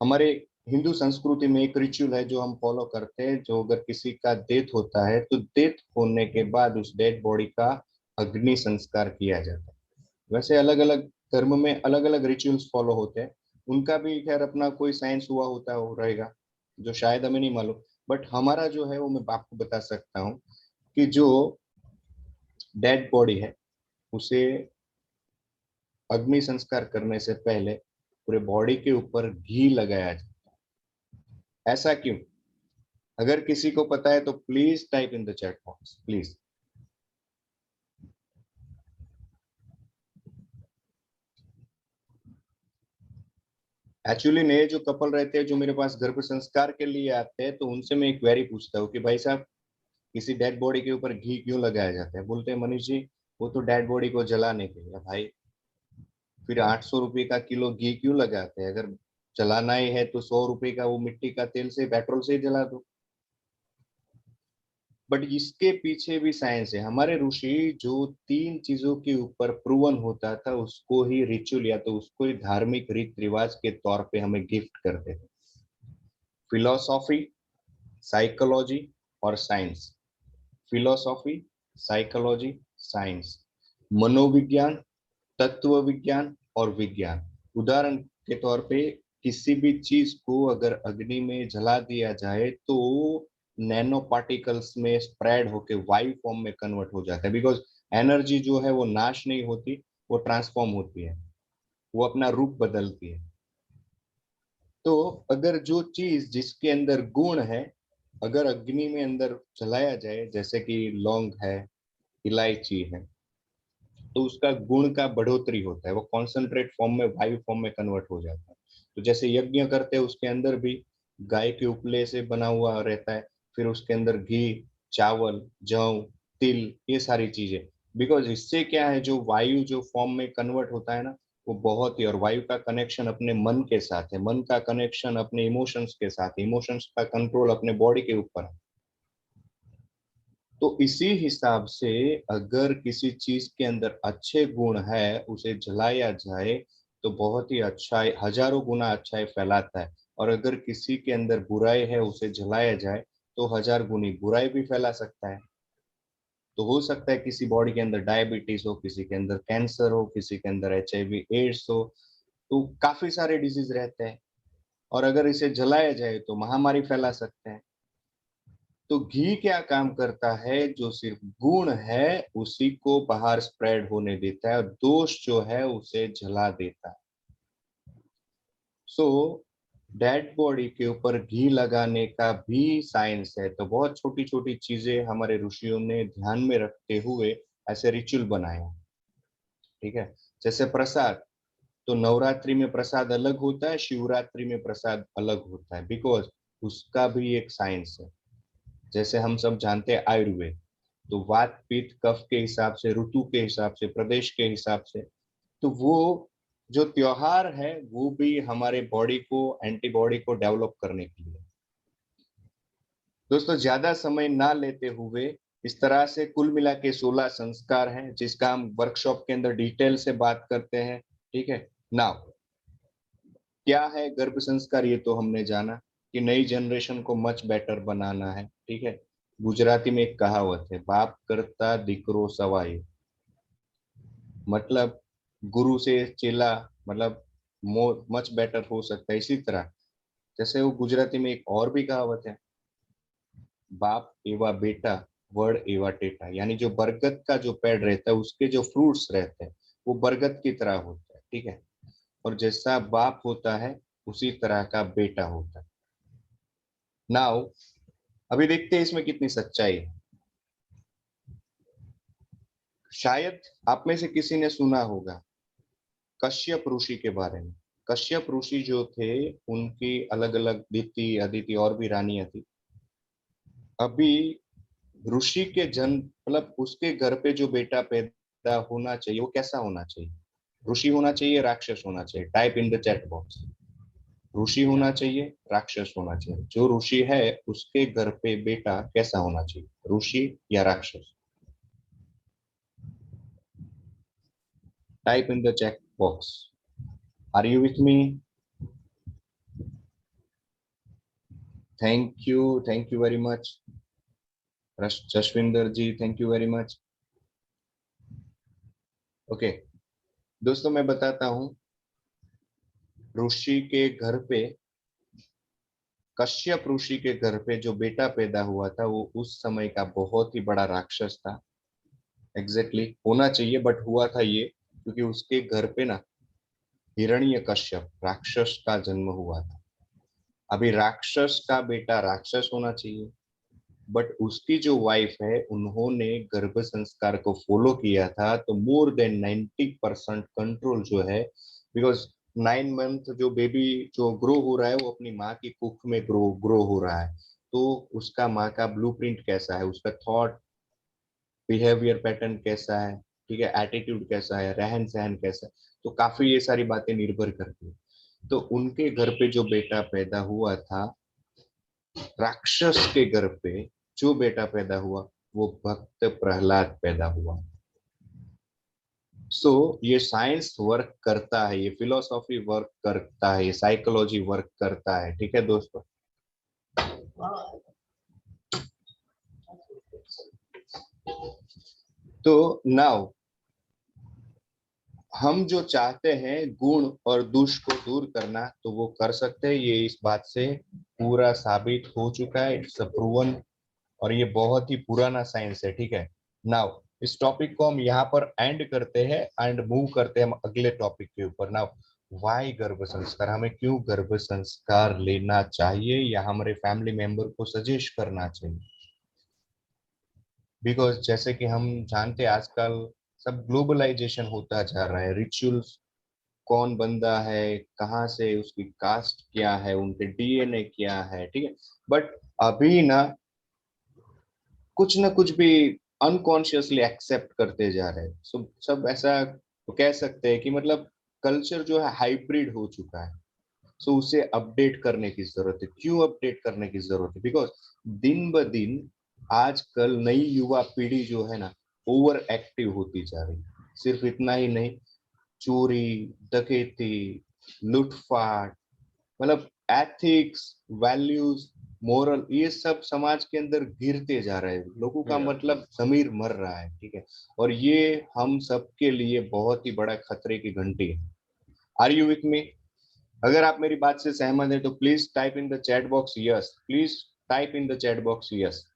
हमारे हिंदू संस्कृति में एक रिचुअल है जो हम फॉलो करते हैं, जो अगर किसी का डेथ होता है तो डेथ होने के बाद उस डेड बॉडी का अग्नि संस्कार किया जाता है। वैसे अलग अलग धर्म में अलग अलग रिचुअल्स फॉलो होते हैं, उनका भी खैर अपना कोई साइंस हुआ होता हो रहेगा जो शायद हमें नहीं मालूम, बट हमारा जो है वो मैं आपको बता सकता हूँ कि जो डेड बॉडी है उसे अग्नि संस्कार करने से पहले पूरे बॉडी के ऊपर घी लगाया जाता है। ऐसा क्यों? अगर किसी को पता है तो please type in the chat box please. Actually नए जो कपल रहते हैं जो मेरे पास घर पे संस्कार के लिए आते हैं तो उनसे मैं एक क्वेरी पूछता हूँ कि भाई साहब किसी डेड बॉडी के ऊपर घी क्यों लगाया जाता है? बोलते हैं मनीष जी वो तो डेड बॉडी को जलाने के लिए। भाई फिर 800 रुपए का किलो घी क्यों लगाते हैं? अगर जलाना ही है तो 100 रुपए का वो मिट्टी का तेल से पेट्रोल से ही जला दो। बट इसके पीछे भी साइंस है। हमारे ऋषि जो 3 चीजों के ऊपर प्रूवन होता था उसको ही रिचुअल या तो उसको ही धार्मिक रीत रिवाज के तौर पे हमें गिफ्ट करते थे। फिलोसॉफी, साइकोलॉजी और साइंस। फिलोसॉफी, साइकोलॉजी, साइंस, मनोविज्ञान, तत्व विज्ञान और विज्ञान। उदाहरण के तौर पे किसी भी चीज को अगर अग्नि में जला दिया जाए तो नैनो पार्टिकल्स में स्प्रेड होके वायु फॉर्म में कन्वर्ट हो जाता है। बिकॉज एनर्जी जो है वो नाश नहीं होती, वो ट्रांसफॉर्म होती है, वो अपना रूप बदलती है। तो अगर जो चीज जिसके अंदर गुण है अगर अग्नि में अंदर जलाया जाए, जैसे कि लौंग है, इलायची है, तो उसका गुण का बढ़ोतरी होता है, वो कॉन्सेंट्रेट फॉर्म में वायु फॉर्म में कन्वर्ट हो जाता है। तो जैसे यज्ञ करते हैं उसके अंदर भी गाय के उपले से बना हुआ रहता है, फिर उसके अंदर घी, चावल, जौ, तिल, ये सारी चीजें। बिकॉज इससे क्या है जो वायु जो फॉर्म में कन्वर्ट होता है ना वो बहुत ही, और वायु का कनेक्शन अपने मन के साथ है, मन का कनेक्शन अपने इमोशंस के साथ, इमोशंस का कंट्रोल अपने बॉडी के ऊपर है। तो इसी हिसाब से अगर किसी चीज के अंदर अच्छे गुण है उसे जलाया जाए तो बहुत ही अच्छा, हजारों गुना अच्छाई फैलाता है। और अगर किसी के अंदर बुराई है उसे जलाया जाए तो 1000 गुनी बुराई भी फैला सकता है। तो हो सकता है किसी बॉडी के अंदर डायबिटीज हो, किसी के अंदर कैंसर हो, किसी के अंदर HIV एड्स हो, तो काफी सारे डिजीज रहते हैं। और अगर इसे जलाया जाए तो महामारी फैला सकते हैं। तो घी क्या काम करता है? जो सिर्फ गुण है उसी को बाहर स्प्रेड होने देता है और दोष जो है उसे जला देता है। सो डेड बॉडी के ऊपर घी लगाने का भी साइंस है। तो बहुत छोटी छोटी चीजें हमारे ऋषियों ने ध्यान में रखते हुए ऐसे रिचुअल बनाया। ठीक है, जैसे प्रसाद, तो नवरात्रि में प्रसाद अलग होता है, शिवरात्रि में प्रसाद अलग होता है, बिकॉज उसका भी एक साइंस है। जैसे हम सब जानते हैं आयुर्वेद, तो वात पित्त कफ के हिसाब से, ऋतु के हिसाब से, प्रदेश के हिसाब से, तो वो जो त्योहार है वो भी हमारे बॉडी को, एंटीबॉडी को डेवलप करने के लिए। दोस्तों ज्यादा समय ना लेते हुए इस तरह से कुल मिला के 16 संस्कार हैं जिसका हम वर्कशॉप के अंदर डिटेल से बात करते हैं। ठीक है, नाउ क्या है गर्भ संस्कार ये तो हमने जाना कि नई जनरेशन को मच बेटर बनाना है। ठीक है, गुजराती में एक कहावत है, बाप करता दीकरो सवाई, मतलब गुरु से चेला मतलब मच बेटर हो सकता है। इसी तरह जैसे वो गुजराती में एक और भी कहावत है, बाप एवा बेटा वड़ एवा टेटा, यानी जो बरगद का जो पेड़ रहता है उसके जो फ्रूट्स रहते हैं वो बरगद की तरह होता है। ठीक है, और जैसा बाप होता है उसी तरह का बेटा होता है। नाउ अभी देखते हैं इसमें कितनी सच्चाई है। शायद आप में से किसी ने सुना होगा कश्यप ऋषि के बारे में। कश्यप ऋषि जो थे उनकी अलग अलग दिति, अदिति और भी रानियां थी। अभी ऋषि के जन्म मतलब उसके घर पे जो बेटा पैदा होना चाहिए वो कैसा होना चाहिए? ऋषि होना चाहिए, राक्षस होना चाहिए? Type in the chat box, ऋषि होना चाहिए, राक्षस होना चाहिए? जो ऋषि है उसके घर पे बेटा कैसा होना चाहिए, ऋषि या राक्षस? Type in the chat box. Are you with me? Thank you very much Jasvinder ji, thank you very much. Okay दोस्तों, मैं बताता हूं ऋषि के घर पे, कश्यप ऋषि के घर पे जो बेटा पैदा हुआ था वो उस समय का बहुत ही बड़ा राक्षस था। एग्जैक्टली होना चाहिए, बट हुआ था ये क्योंकि उसके घर पे ना हिरण्यकश्यप राक्षस का जन्म हुआ था। अभी राक्षस का बेटा राक्षस होना चाहिए, बट उसकी जो वाइफ है उन्होंने गर्भ संस्कार को फॉलो किया था, तो मोर देन 90% कंट्रोल जो है, बिकॉज 9 मंथ जो बेबी जो ग्रो हो रहा है वो अपनी माँ की कुख में ग्रो हो रहा है, तो उसका माँ का ब्लूप्रिंट कैसा है, उसका थॉट बिहेवियर पैटर्न कैसा है, ठीक है, एटीट्यूड कैसा है, रहन सहन कैसा है, तो काफी ये सारी बातें निर्भर करती है। तो उनके घर पे जो बेटा पैदा हुआ था, राक्षस के घर पे जो बेटा पैदा हुआ वो भक्त प्रहलाद पैदा हुआ। सो ये साइंस वर्क करता है, ये फिलोसॉफी वर्क करता है, ये साइकोलॉजी वर्क करता है, ठीक है दोस्तों। तो नाउ हम जो चाहते हैं गुण और दोष को दूर करना, तो वो कर सकते हैं, ये इस बात से पूरा साबित हो चुका है, इट्स प्रूवन, और ये बहुत ही पुराना साइंस है, ठीक है। नाउ इस टॉपिक को हम यहाँ पर एंड करते हैं एंड मूव करते हैं हम अगले टॉपिक के ऊपर। नाउ वाई गर्भ संस्कार, हमें क्यों गर्भ संस्कार लेना चाहिए या हमारे फैमिली मेंबर को सजेस्ट करना चाहिए, बिकॉज जैसे कि हम जानते हैं आजकल सब ग्लोबलाइजेशन होता जा रहा है, रिचुअल्स कौन बंदा है, कहाँ से, उसकी कास्ट क्या है, उनके डीएनए क्या है, ठीक है, बट अभी ना कुछ भी अनकॉन्शियसली एक्सेप्ट करते जा रहे हैं। सब ऐसा तो कह सकते हैं कि मतलब कल्चर जो है हाइब्रिड हो चुका है, सो उसे अपडेट करने की जरूरत है। क्यों अपडेट करने की जरूरत है? बिकॉज दिन ब दिन आजकल नई युवा पीढ़ी जो है ना ओवर एक्टिव होती जा रही है। सिर्फ इतना ही नहीं, चोरी, डकैती, लूटपाट, मतलब एथिक्स, वैल्यूज, मोरल, ये सब समाज के अंदर गिरते जा रहे हैं। लोगों का मतलब जमीर मर रहा है, ठीक है, और ये हम सबके लिए बहुत ही बड़ा खतरे की घंटी है। Are you with me? अगर आप मेरी बात से सहमत हैं तो please type in the chat box yes, please type in the chat box yes.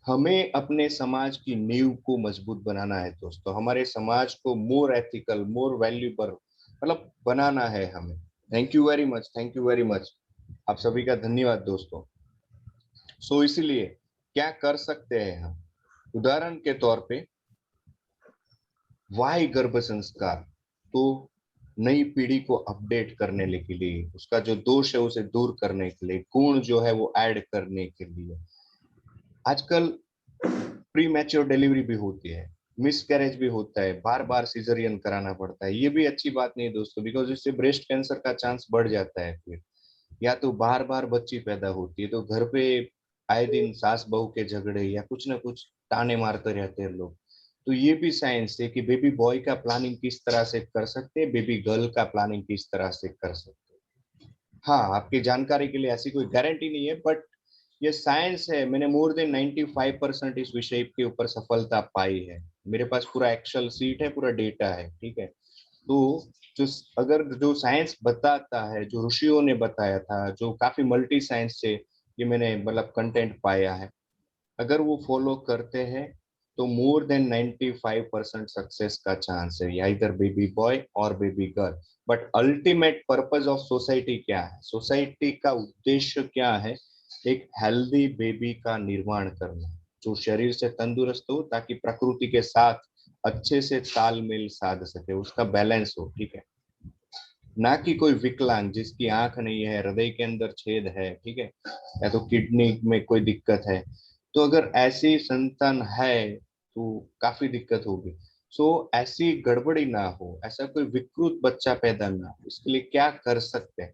हमें अपने समाज की नींव को मजबूत बनाना है दोस्तों, हमारे समाज को मोर एथिकल, मोर वैल्यूबल मतलब बनाना है हमें। Thank you very much, thank you very much, आप सभी का धन्यवाद दोस्तों। सो इसीलिए क्या कर सकते हैं हम, उदाहरण के तौर पे वाई गर्भ संस्कार, तो नई पीढ़ी को अपडेट करने के लिए, उसका जो दोष है उसे दूर करने के लिए, गुण जो है वो ऐड करने के लिए। आजकल प्री मैच्योर डिलीवरी भी होती है, मिस कैरेज भी होता है, बार बार सिजरियन कराना पड़ता है, ये भी अच्छी बात नहीं दोस्तों, बिकॉज इससे ब्रेस्ट कैंसर का चांस बढ़ जाता है। फिर या तो बार बार बच्ची पैदा होती है, तो घर पे आए दिन सास बहू के झगड़े या कुछ ना कुछ ताने मारते रहते हैं लोग। तो ये भी साइंस है कि बेबी बॉय का प्लानिंग किस तरह से कर सकते हैं, बेबी गर्ल का प्लानिंग किस तरह से कर सकते हैं। हाँ, आपकी जानकारी के लिए ऐसी कोई गारंटी नहीं है, बट ये साइंस है। मैंने मोर देन 95% इस विषय के ऊपर सफलता पाई है, मेरे पास पूरा एक्सेल सीट है, पूरा डेटा है, ठीक है। तो जो अगर जो साइंस बताता है, जो ऋषियों ने बताया था, जो काफी मल्टी साइंस से ये मैंने मतलब कंटेंट पाया है, अगर वो फॉलो करते हैं तो मोर देन 95% सक्सेस का चांस है, इधर बेबी बॉय और baby girl. But ultimate purpose of society क्या है, सोसाइटी का उद्देश्य क्या है? एक हेल्दी बेबी का निर्माण करना, जो शरीर से तंदुरुस्त हो, ताकि प्रकृति के साथ अच्छे से तालमेल साध सके, उसका बैलेंस हो, ठीक है, ना कि कोई विकलांग जिसकी आंख नहीं है, हृदय के अंदर छेद है, ठीक है, या तो किडनी में कोई दिक्कत है। तो अगर ऐसी संतान है तो काफी दिक्कत होगी। सो ऐसी गड़बड़ी ना हो, ऐसा कोई विकृत बच्चा पैदा ना हो, इसके लिए क्या कर सकते हैं,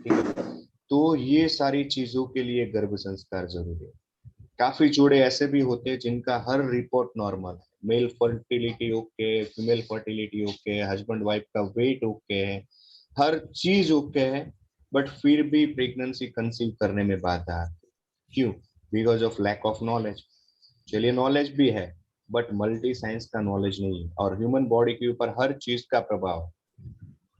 ठीक है। तो ये सारी चीजों के लिए गर्भ संस्कार जरूरी है। काफी जोड़े ऐसे भी होते हैं जिनका हर रिपोर्ट नॉर्मल है, mail fertility okay, female fertility okay, husband wife का वेट ओके है, हर चीज ओके है, बट फिर भी प्रेगनेंसी कंसीव करने में बाधा आती है। क्यों? Because of lack of knowledge. चलिए, नॉलेज भी है बट मल्टी साइंस का नॉलेज नहीं है, और ह्यूमन बॉडी के ऊपर हर चीज का प्रभाव,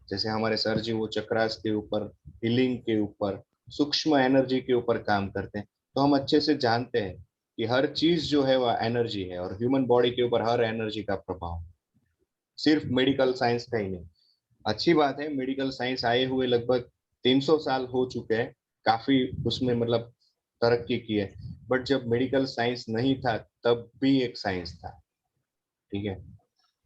जैसे हमारे सर जी वो चक्रास के ऊपर, हीलिंग के ऊपर, सूक्ष्म एनर्जी के ऊपर काम करते हैं, तो हम अच्छे से जानते हैं कि हर चीज जो है वह एनर्जी है और ह्यूमन बॉडी के ऊपर हर एनर्जी का प्रभाव, सिर्फ मेडिकल साइंस का ही नहीं। अच्छी बात है, मेडिकल साइंस आए हुए लगभग 300 साल हो चुके हैं, काफी उसमें मतलब तरक्की की है, बट जब मेडिकल साइंस नहीं था तब भी एक साइंस था, ठीक है।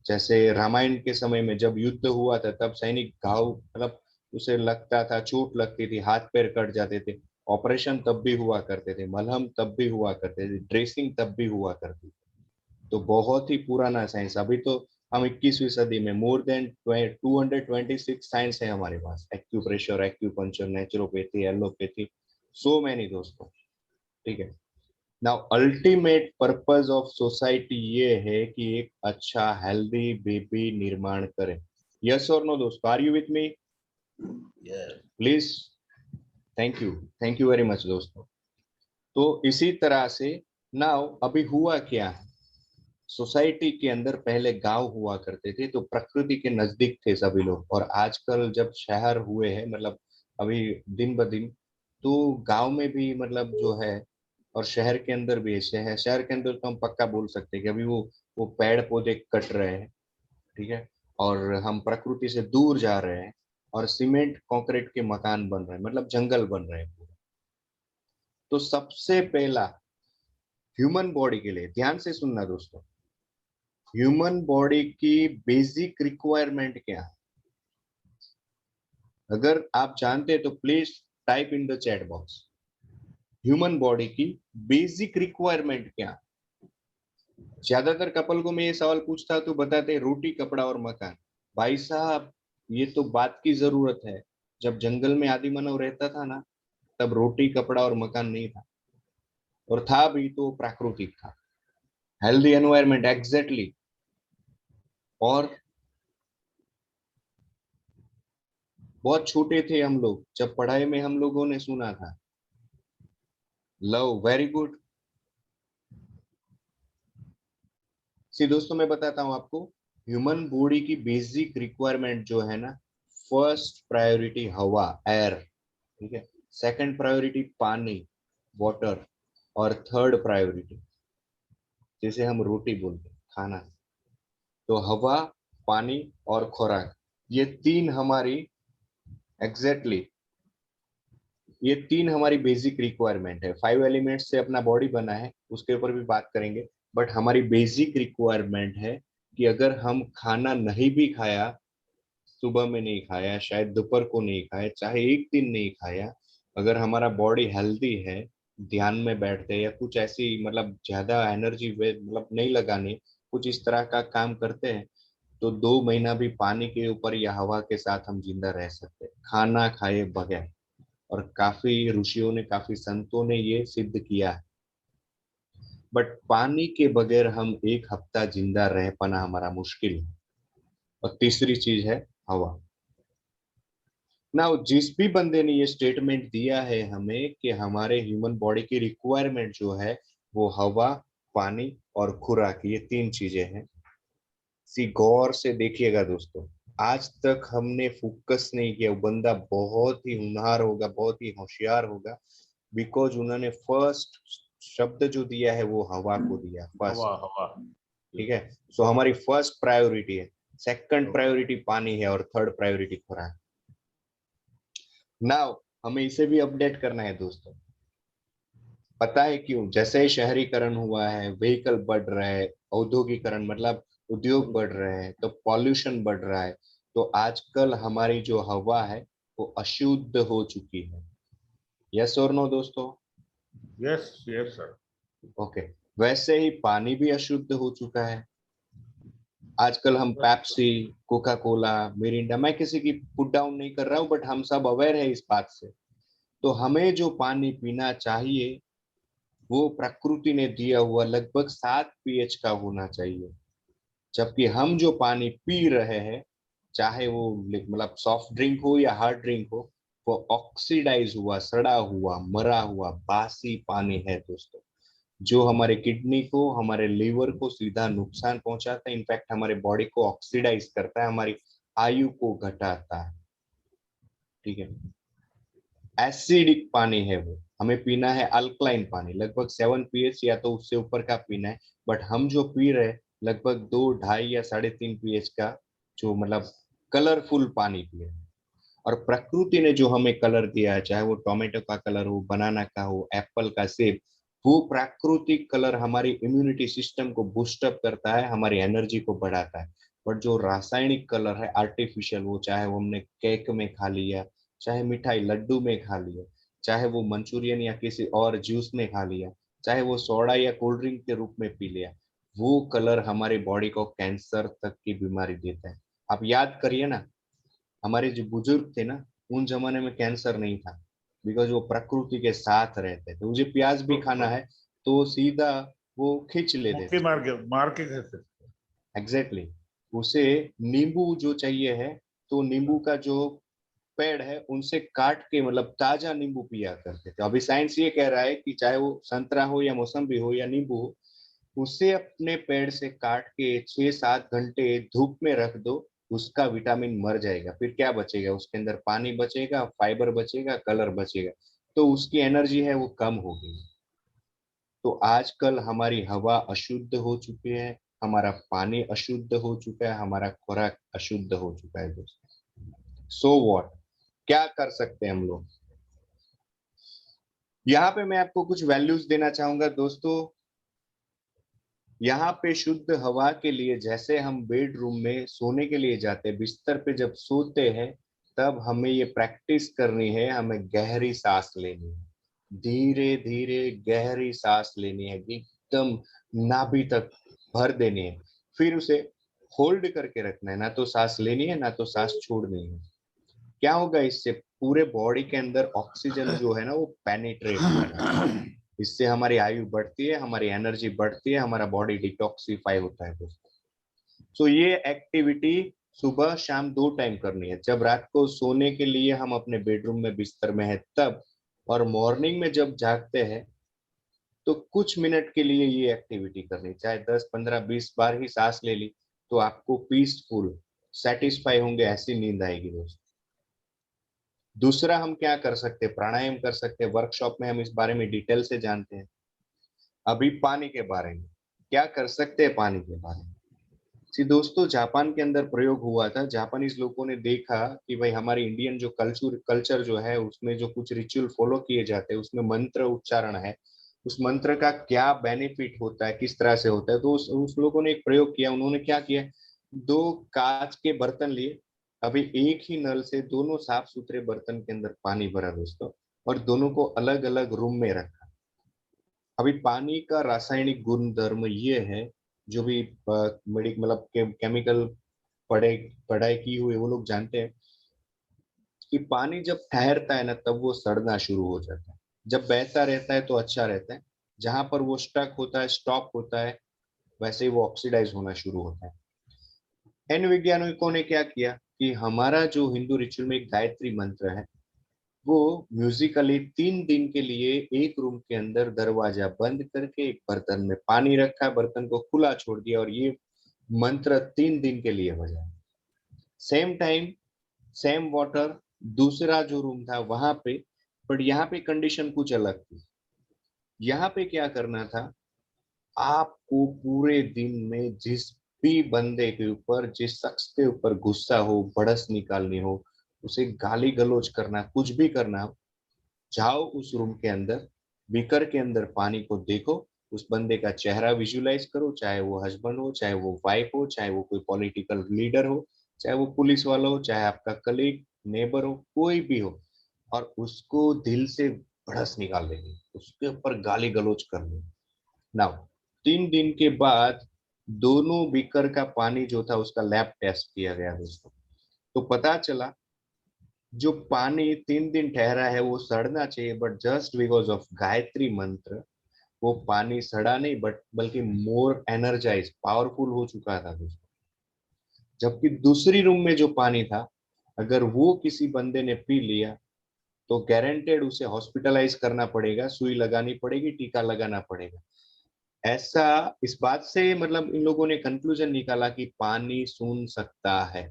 जैसे रामायण के समय में जब युद्ध हुआ था तब सैनिक घाव मतलब उसे लगता था, चोट लगती थी, हाथ पैर कट जाते थे, ऑपरेशन तब भी हुआ करते थे, मलहम तब भी हुआ करते थे, ड्रेसिंग तब भी हुआ करती थी। तो बहुत ही पुराना साइंस। अभी तो हम 21वीं सदी में मोर देन 226 साइंस है हमारे पास, acupressure, acupuncture, naturopathy, allopathy, so many दोस्तों, ठीक है। Now ultimate purpose of society ये है कि एक अच्छा हेल्दी बेबी निर्माण करें। यस और नो दोस्तों, are you with me? Please, thank you very much दोस्तों। तो इसी तरह से नाउ अभी हुआ क्या है, सोसाइटी के अंदर पहले गांव हुआ करते थे तो प्रकृति के नजदीक थे सभी लोग, और आजकल जब शहर हुए हैं मतलब अभी दिन ब दिन, तो गांव में भी मतलब जो है और शहर के अंदर भी है। शहर के अंदर तो हम पक्का बोल सकते हैं कि अभी वो पेड़ पौधे कट रहे हैं, ठीक है, और हम प्रकृति से दूर जा रहे हैं और सीमेंट कंक्रीट के मकान बन रहे हैं, मतलब जंगल बन रहे हैं पूरे। तो सबसे पहला ह्यूमन बॉडी के लिए ध्यान से सुनना दोस्तों, ह्यूमन बॉडी की बेसिक रिक्वायरमेंट क्या है? अगर आप जानते हैं तो please type in the chat box, human body की बेसिक रिक्वायरमेंट क्या? ज्यादातर कपल को मैं ये सवाल पूछता तो बताते रोटी, कपड़ा और मकान। भाई साहब, ये तो बात की जरूरत है, जब जंगल में आदि मानव रहता था ना, तब रोटी, कपड़ा और मकान नहीं था, और था भी तो प्राकृतिक था, हेल्दी एनवायरनमेंट एग्जैक्टली। और बहुत छोटे थे हम लोग जब पढ़ाई में हम लोगों ने सुना था लव, वेरी गुड। सी दोस्तों, मैं बताता हूं आपको, ह्यूमन बॉडी की बेसिक रिक्वायरमेंट जो है ना, फर्स्ट प्रायोरिटी हवा, एयर, ठीक है, सेकंड प्रायोरिटी पानी, वाटर, और थर्ड प्रायोरिटी जैसे हम रोटी बोलते हैं खाना, तो हवा, पानी और खुराक, ये तीन हमारी एग्जैक्टली ये तीन हमारी बेसिक रिक्वायरमेंट है। 5 एलिमेंट्स से अपना बॉडी बना है, उसके ऊपर भी बात करेंगे, बट हमारी बेसिक रिक्वायरमेंट है कि अगर हम खाना नहीं भी खाया, सुबह में नहीं खाया, शायद दोपहर को नहीं खाया, चाहे एक दिन नहीं खाया, अगर हमारा बॉडी हेल्दी है, ध्यान में बैठते हैं या कुछ ऐसी मतलब ज्यादा एनर्जी मतलब नहीं लगानी, कुछ इस तरह का काम करते हैं, तो 2 महीना भी पानी के ऊपर या हवा के साथ हम जिंदा रह सकते हैं, खाना खाए बगैर। और काफी ऋषियों ने, काफी संतों ने ये सिद्ध किया है। बट पानी के बगैर हम 1 हफ्ता जिंदा रह पाना हमारा मुश्किल है। और तीसरी चीज है हवा। ना जिस भी बंदे ने ये स्टेटमेंट दिया है हमें कि हमारे ह्यूमन बॉडी की रिक्वायरमेंट जो है वो हवा, पानी और खुराक, ये 3 चीजें हैं। सी गौर से देखिएगा दोस्तों, आज तक हमने फोकस नहीं किया। वो बंदा बहुत ही होनहार होगा, बहुत ही होशियार होगा, बिकॉज उन्होंने फर्स्ट शब्द जो दिया है वो हवा को दिया फर्स्ट, हवा हवा ठीक है। सो हमारी फर्स्ट प्रायोरिटी है, सेकंड प्रायोरिटी पानी है और थर्ड प्रायोरिटी खुराक। नाउ हमें इसे भी अपडेट करना है दोस्तों। पता है क्यों? जैसे शहरीकरण हुआ है, व्हीकल बढ़ रहा है, औद्योगिकरण मतलब उद्योग बढ़ रहे हैं, तो पॉल्यूशन बढ़ रहा है, तो आजकल हमारी जो हवा है वो अशुद्ध हो चुकी है। यस और नो दोस्तों? Yes yes sir. ओके, वैसे ही पानी भी अशुद्ध हो चुका है। आजकल हम पेप्सी, कोका कोला, मिरिंडा, मैं किसी की पुट डाउन नहीं कर रहा हूं, बट हम सब अवेयर है इस बात से। तो हमें जो पानी पीना चाहिए वो प्रकृति ने दिया हुआ लगभग 7 pH का होना चाहिए, जबकि हम जो पानी पी रहे हैं, चाहे वो मतलब सॉफ्ट ड्रिंक हो या हार्ड ड्रिंक हो, वो ऑक्सीडाइज हुआ, सड़ा हुआ, मरा हुआ, बासी पानी है दोस्तों, जो हमारे किडनी को, हमारे लीवर को सीधा नुकसान पहुंचाता है। इनफैक्ट हमारे बॉडी को ऑक्सीडाइज करता है, हमारी आयु को घटाता है, ठीक है। एसिडिक पानी है वो, हमें पीना है अल्कलाइन पानी, लगभग 7 pH या तो उससे ऊपर का पीना है। बट हम जो पी रहे लगभग 2, 2.5 या 3.5 pH का जो मतलब कलरफुल पानी पी रहे हैं। और प्रकृति ने जो हमें कलर दिया है, चाहे वो टोमेटो का कलर हो, बनाना का हो, एप्पल का, सेब, वो प्राकृतिक कलर हमारी इम्यूनिटी सिस्टम को बूस्टअप करता है, हमारी एनर्जी को बढ़ाता है। बट जो रासायनिक कलर है आर्टिफिशियल, वो चाहे वो हमने केक में खा लिया, चाहे मिठाई लड्डू में खा लिया, चाहे वो मंचूरियन या किसी और जूस में खा लिया, चाहे वो सोडा या कोल्ड ड्रिंक के रूप में पी लिया, वो कलर हमारी बॉडी को कैंसर तक की बीमारी देता है। आप याद करिए ना, हमारे जो बुजुर्ग थे ना, उन जमाने में कैंसर नहीं था, बिकॉज वो प्रकृति के साथ रहते थे। मुझे प्याज भी खाना है तो सीधा वो खींच लेते मुक्की थे। मार के खाते। एग्जैक्टली उसे नींबू जो चाहिए है तो नींबू का जो पेड़ है उनसे काट के मतलब ताजा नींबू पिया करते थे। अभी साइंस ये कह रहा है कि चाहे वो संतरा हो या मौसम्बी हो या नींबू हो, उसे अपने पेड़ से काट के 6-7 घंटे धूप में रख दो, उसका विटामिन मर जाएगा। फिर क्या बचेगा? उसके अंदर पानी बचेगा, फाइबर बचेगा, कलर बचेगा, तो उसकी एनर्जी है वो कम हो गई। तो आजकल हमारी हवा अशुद्ध हो चुकी है, हमारा पानी अशुद्ध हो चुका है, हमारा खुराक अशुद्ध हो चुका है दोस्तों। सो व्हाट, क्या कर सकते हैं हम लोग? यहाँ पे मैं आपको कुछ वैल्यूज देना चाहूंगा दोस्तों। यहाँ पे शुद्ध हवा के लिए, जैसे हम बेडरूम में सोने के लिए जाते हैं, बिस्तर पे जब सोते हैं, तब हमें ये प्रैक्टिस करनी है, हमें गहरी सांस लेनी है, धीरे धीरे गहरी सांस लेनी है, एकदम नाभि तक भर देनी है, फिर उसे होल्ड करके रखना है, ना तो सांस लेनी है ना तो सांस छोड़नी है। क्या होगा इससे? पूरे बॉडी के अंदर ऑक्सीजन जो है ना वो पेनिट्रेट होगा, इससे हमारी आयु बढ़ती है, हमारी एनर्जी बढ़ती है, हमारा बॉडी डिटॉक्सिफाई होता है दोस्तों। तो ये एक्टिविटी सुबह शाम 2 टाइम करनी है, जब रात को सोने के लिए हम अपने बेडरूम में बिस्तर में है तब, और मॉर्निंग में जब जागते हैं तो कुछ मिनट के लिए ये एक्टिविटी करनी, चाहे 10, 15, 20 बार ही सांस ले ली, तो आपको पीसफुल सेटिस्फाई होंगे, ऐसी नींद आएगी दोस्तों। दूसरा हम क्या कर सकते हैं? प्राणायाम कर सकते हैं। वर्कशॉप में हम इस बारे में डिटेल से जानते हैं। अभी पानी के बारे में क्या कर सकते हैं? पानी के बारे में दोस्तों, जापान के अंदर प्रयोग हुआ था। जापानीज लोगों ने देखा कि भाई हमारे इंडियन जो कल्चर जो है उसमें जो कुछ रिचुअल फॉलो किए जाते हैं, उसमें मंत्र उच्चारण है, उस मंत्र का क्या बेनिफिट होता है, किस तरह से होता है। तो उस लोगों ने एक प्रयोग किया। उन्होंने क्या किया, 2 कांच के बर्तन लिए, अभी एक ही नल से दोनों साफ सुथरे बर्तन के अंदर पानी भरा दोस्तों, और दोनों को अलग अलग रूम में रखा। अभी पानी का रासायनिक गुण धर्म ये है, जो भी मतलब केमिकल पढ़ाई की हुई वो लोग जानते हैं कि पानी जब ठहरता है ना तब वो सड़ना शुरू हो जाता है, जब बहता रहता है तो अच्छा रहता है, जहां पर वो स्टक होता है, स्टॉप होता है, वैसे ही वो ऑक्सीडाइज होना शुरू होता है। इन वैज्ञानिकों ने क्या किया कि हमारा जो हिंदू रिचुअल में एक गायत्री मंत्र है, वो म्यूजिकली 3 दिन के लिए एक रूम के अंदर दरवाजा बंद करके एक बर्तन में पानी रखा, बर्तन को खुला छोड़ दिया और ये मंत्र 3 दिन के लिए बजा। सेम टाइम सेम वाटर, दूसरा जो रूम था वहां पे, बट यहाँ पे कंडीशन कुछ अलग थी। यहाँ पे क्या करना था, आपको पूरे दिन में जिस भी बंदे के ऊपर, जिस शख्स के ऊपर गुस्सा हो, भड़स निकालनी हो, उसे गाली गलौज करना, कुछ भी करना हो, जाओ उस रूम के अंदर, बीकर के अंदर पानी को देखो, उस बंदे का चेहरा विजुलाइज करो, चाहे वो हस्बैंड हो, चाहे वो वाइफ हो, चाहे वो कोई पॉलिटिकल लीडर हो, चाहे वो पुलिस वाला हो, चाहे आपका कलीग, नेबर हो, कोई भी हो, और उसको दिल से भड़स निकाल देंगे, उसके ऊपर गाली गलौज कर देंगे। नाउ 3 दिन के बाद दोनों बीकर का पानी जो था उसका लैब टेस्ट किया गया दोस्तों, तो पता चला जो पानी 3 दिन ठहरा है वो सड़ना चाहिए, but just because of Gayatri मंत्र वो पानी सड़ा नहीं, बट बल्कि मोर एनर्जाइज, पावरफुल हो चुका था दोस्तों। जबकि दूसरी रूम में जो पानी था, अगर वो किसी बंदे ने पी लिया तो गारंटेड उसे हॉस्पिटलाइज करना पड़ेगा, सुई लगानी पड़ेगी, टीका लगाना पड़ेगा। ऐसा इस बात से मतलब इन लोगों ने कंक्लूजन निकाला कि पानी सून सकता है।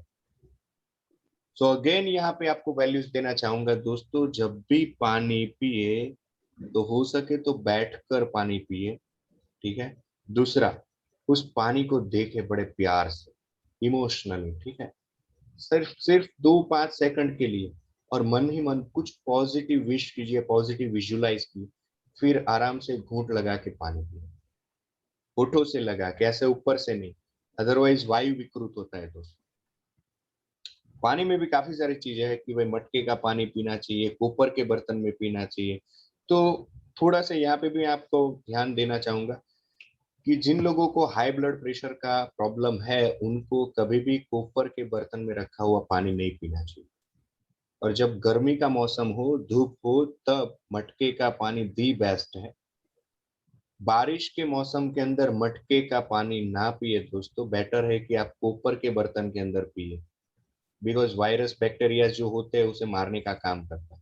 सो अगेन यहाँ पे आपको वैल्यूज देना चाहूंगा दोस्तों, जब भी पानी पिए तो हो सके तो बैठकर पानी पिए, ठीक है। दूसरा, उस पानी को देखे बड़े प्यार से, इमोशनली, ठीक है। सिर्फ सिर्फ 2-5 सेकंड के लिए, और मन ही मन कुछ पॉजिटिव विश कीजिए, पॉजिटिव विजुलाइज कीजिए, फिर आराम से घूंट लगा के पानी पिए, होठों से लगा के, ऐसे ऊपर से नहीं, अदरवाइज वायु विकृत होता है दोस्तों। पानी में भी काफी सारी चीजें हैं कि भाई मटके का पानी पीना चाहिए, कुकर के बर्तन में पीना चाहिए। तो थोड़ा सा यहाँ पे भी आपको ध्यान देना चाहूंगा कि जिन लोगों को हाई ब्लड प्रेशर का प्रॉब्लम है, उनको कभी भी कुकर के बर्तन में रखा हुआ पानी नहीं पीना चाहिए। और जब गर्मी का मौसम हो, धूप हो, तब मटके का पानी दी बेस्ट है। बारिश के मौसम के अंदर मटके का पानी ना पिए दोस्तों, बेटर है कि आप कुकर के बर्तन के अंदर पिए, बिकॉज वायरस बैक्टीरिया जो होते हैं उसे मारने का काम करता है।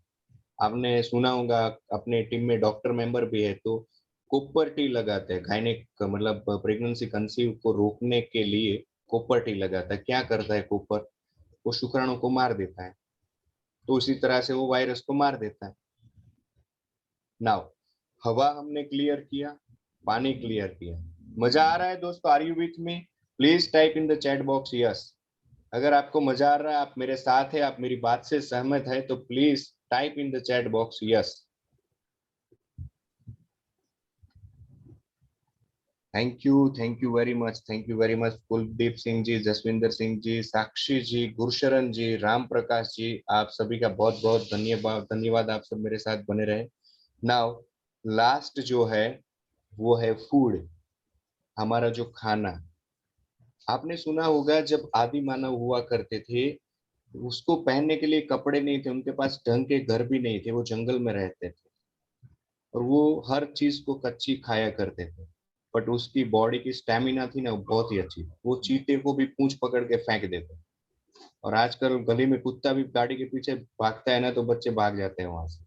आपने सुना होगा, अपने टीम में डॉक्टर मेंबर भी है, तो कॉपर टी लगाते हैं, गायनिक मतलब प्रेगनेंसी कंसीव को रोकने के लिए कॉपर टी लगाता है। क्या करता है कॉपर? वो शुक्राणु को मार देता है, तो उसी तरह से वो वायरस को मार देता है। नाउ हवा हमने क्लियर किया, पानी क्लियर किया, मजा आ रहा है दोस्तों? Are you with me? Please type in the chat box yes. अगर आपको मजा आ रहा है, आप मेरे साथ है, आप मेरी बात से सहमत है, तो please type in the chat box yes. Thank you very much, thank you very much Kuldeep Singh ji, Jaswinder Singh ji, Sakshi ji, Gursharan ji, Ram Prakash ji, आप सभी का बहुत बहुत धन्यवाद। आप सब मेरे साथ बने रहे। नाउ लास्ट जो है वो है फूड, हमारा जो खाना। आपने सुना होगा जब आदि मानव हुआ करते थे, उसको पहनने के लिए कपड़े नहीं थे, उनके पास ढंग के घर भी नहीं थे, वो जंगल में रहते थे और वो हर चीज को कच्ची खाया करते थे। बट उसकी बॉडी की स्टेमिना थी ना, वो बहुत ही अच्छी। वो चीते को भी पूंछ पकड़ के फेंक देते। और आजकल गली में कुत्ता भी गाड़ी के पीछे भागता है ना, तो बच्चे भाग जाते हैं वहां से,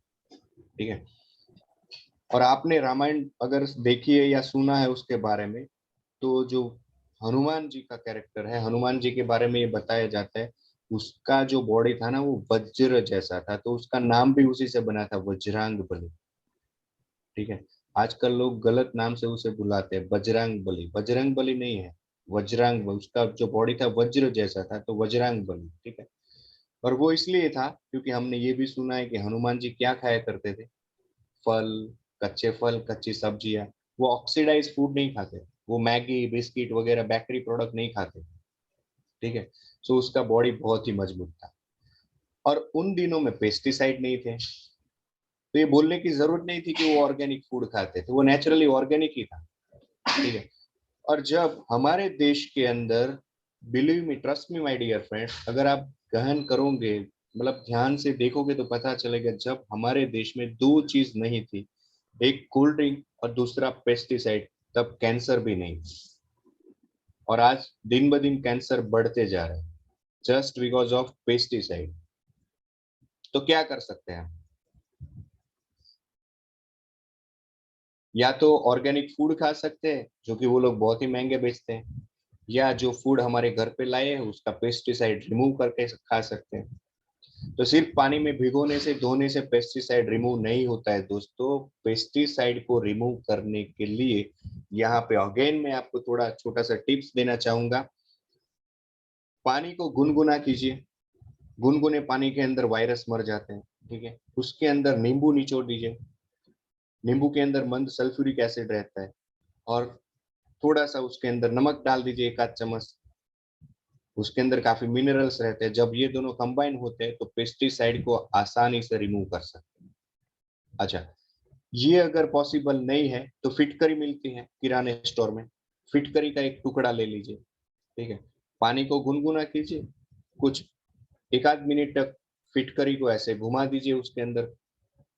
ठीक है। और आपने रामायण अगर देखी है या सुना है उसके बारे में, तो जो हनुमान जी का कैरेक्टर है, हनुमान जी के बारे में ये बताया जाता है, उसका जो बॉडी था ना वो वज्र जैसा था, तो उसका नाम भी उसी से बना था, वज्रांग बली, ठीक है। आजकल लोग गलत नाम से उसे बुलाते हैं, बजरंग बली। बजरंग बली नहीं है, वज्रांग बली। उसका जो बॉडी था वज्र जैसा था, तो वज्रांग बली, ठीक है। और वो इसलिए था क्योंकि हमने ये भी सुना है कि हनुमान जी क्या खाया करते थे? फल, कच्चे फल, कच्ची सब्जियां। वो ऑक्सीडाइज फूड नहीं खाते, वो मैगी, बिस्किट वगैरह बेकरी प्रोडक्ट नहीं खाते, ठीक है। सो उसका बॉडी बहुत ही मजबूत था। और उन दिनों में पेस्टिसाइड नहीं थे, तो ये बोलने की जरूरत नहीं थी कि वो ऑर्गेनिक फूड खाते थे, वो नेचुरली ऑर्गेनिक ही था, ठीक है। और जब हमारे देश के अंदर, believe me, trust me my dear friend, अगर आप गहन करोगे, मतलब ध्यान से देखोगे, तो पता चलेगा जब हमारे देश में दो चीज नहीं थी, एक कोल्ड ड्रिंक और दूसरा पेस्टिसाइड, तब कैंसर भी नहीं। और आज दिन ब दिन कैंसर बढ़ते जा रहे हैं जस्ट बिकॉज ऑफ पेस्टिसाइड। तो क्या कर सकते हैं? या तो ऑर्गेनिक फूड खा सकते हैं, जो कि वो लोग बहुत ही महंगे बेचते हैं, या जो फूड हमारे घर पे लाए हैं उसका पेस्टिसाइड रिमूव करके खा सकते हैं। तो सिर्फ पानी में भिगोने से, धोने से पेस्टिसाइड रिमूव नहीं होता है दोस्तों। पेस्टिसाइड को रिमूव करने के लिए यहाँ पे अगेन मैं आपको थोड़ा छोटा सा टिप्स देना चाहूंगा। पानी को गुनगुना कीजिए, गुनगुने पानी के अंदर वायरस मर जाते हैं, ठीक है। उसके अंदर नींबू निचोड़ दीजिए, नींबू के अंदर मंद सल्फ्यूरिक एसिड रहता है, और थोड़ा सा उसके अंदर नमक डाल दीजिए, 1 आध चम्मच। उसके अंदर काफी मिनरल्स रहते हैं। जब ये दोनों कंबाइन होते हैं तो पेस्टिसाइड को आसानी से रिमूव कर सकते हैं। अच्छा, ये अगर पॉसिबल नहीं है तो फिटकरी मिलती है किराने स्टोर में, फिटकरी का एक टुकड़ा ले लीजिए, ठीक है। पानी को गुनगुना कीजिए, कुछ 1 आध मिनट तक फिटकरी को ऐसे घुमा दीजिए उसके अंदर,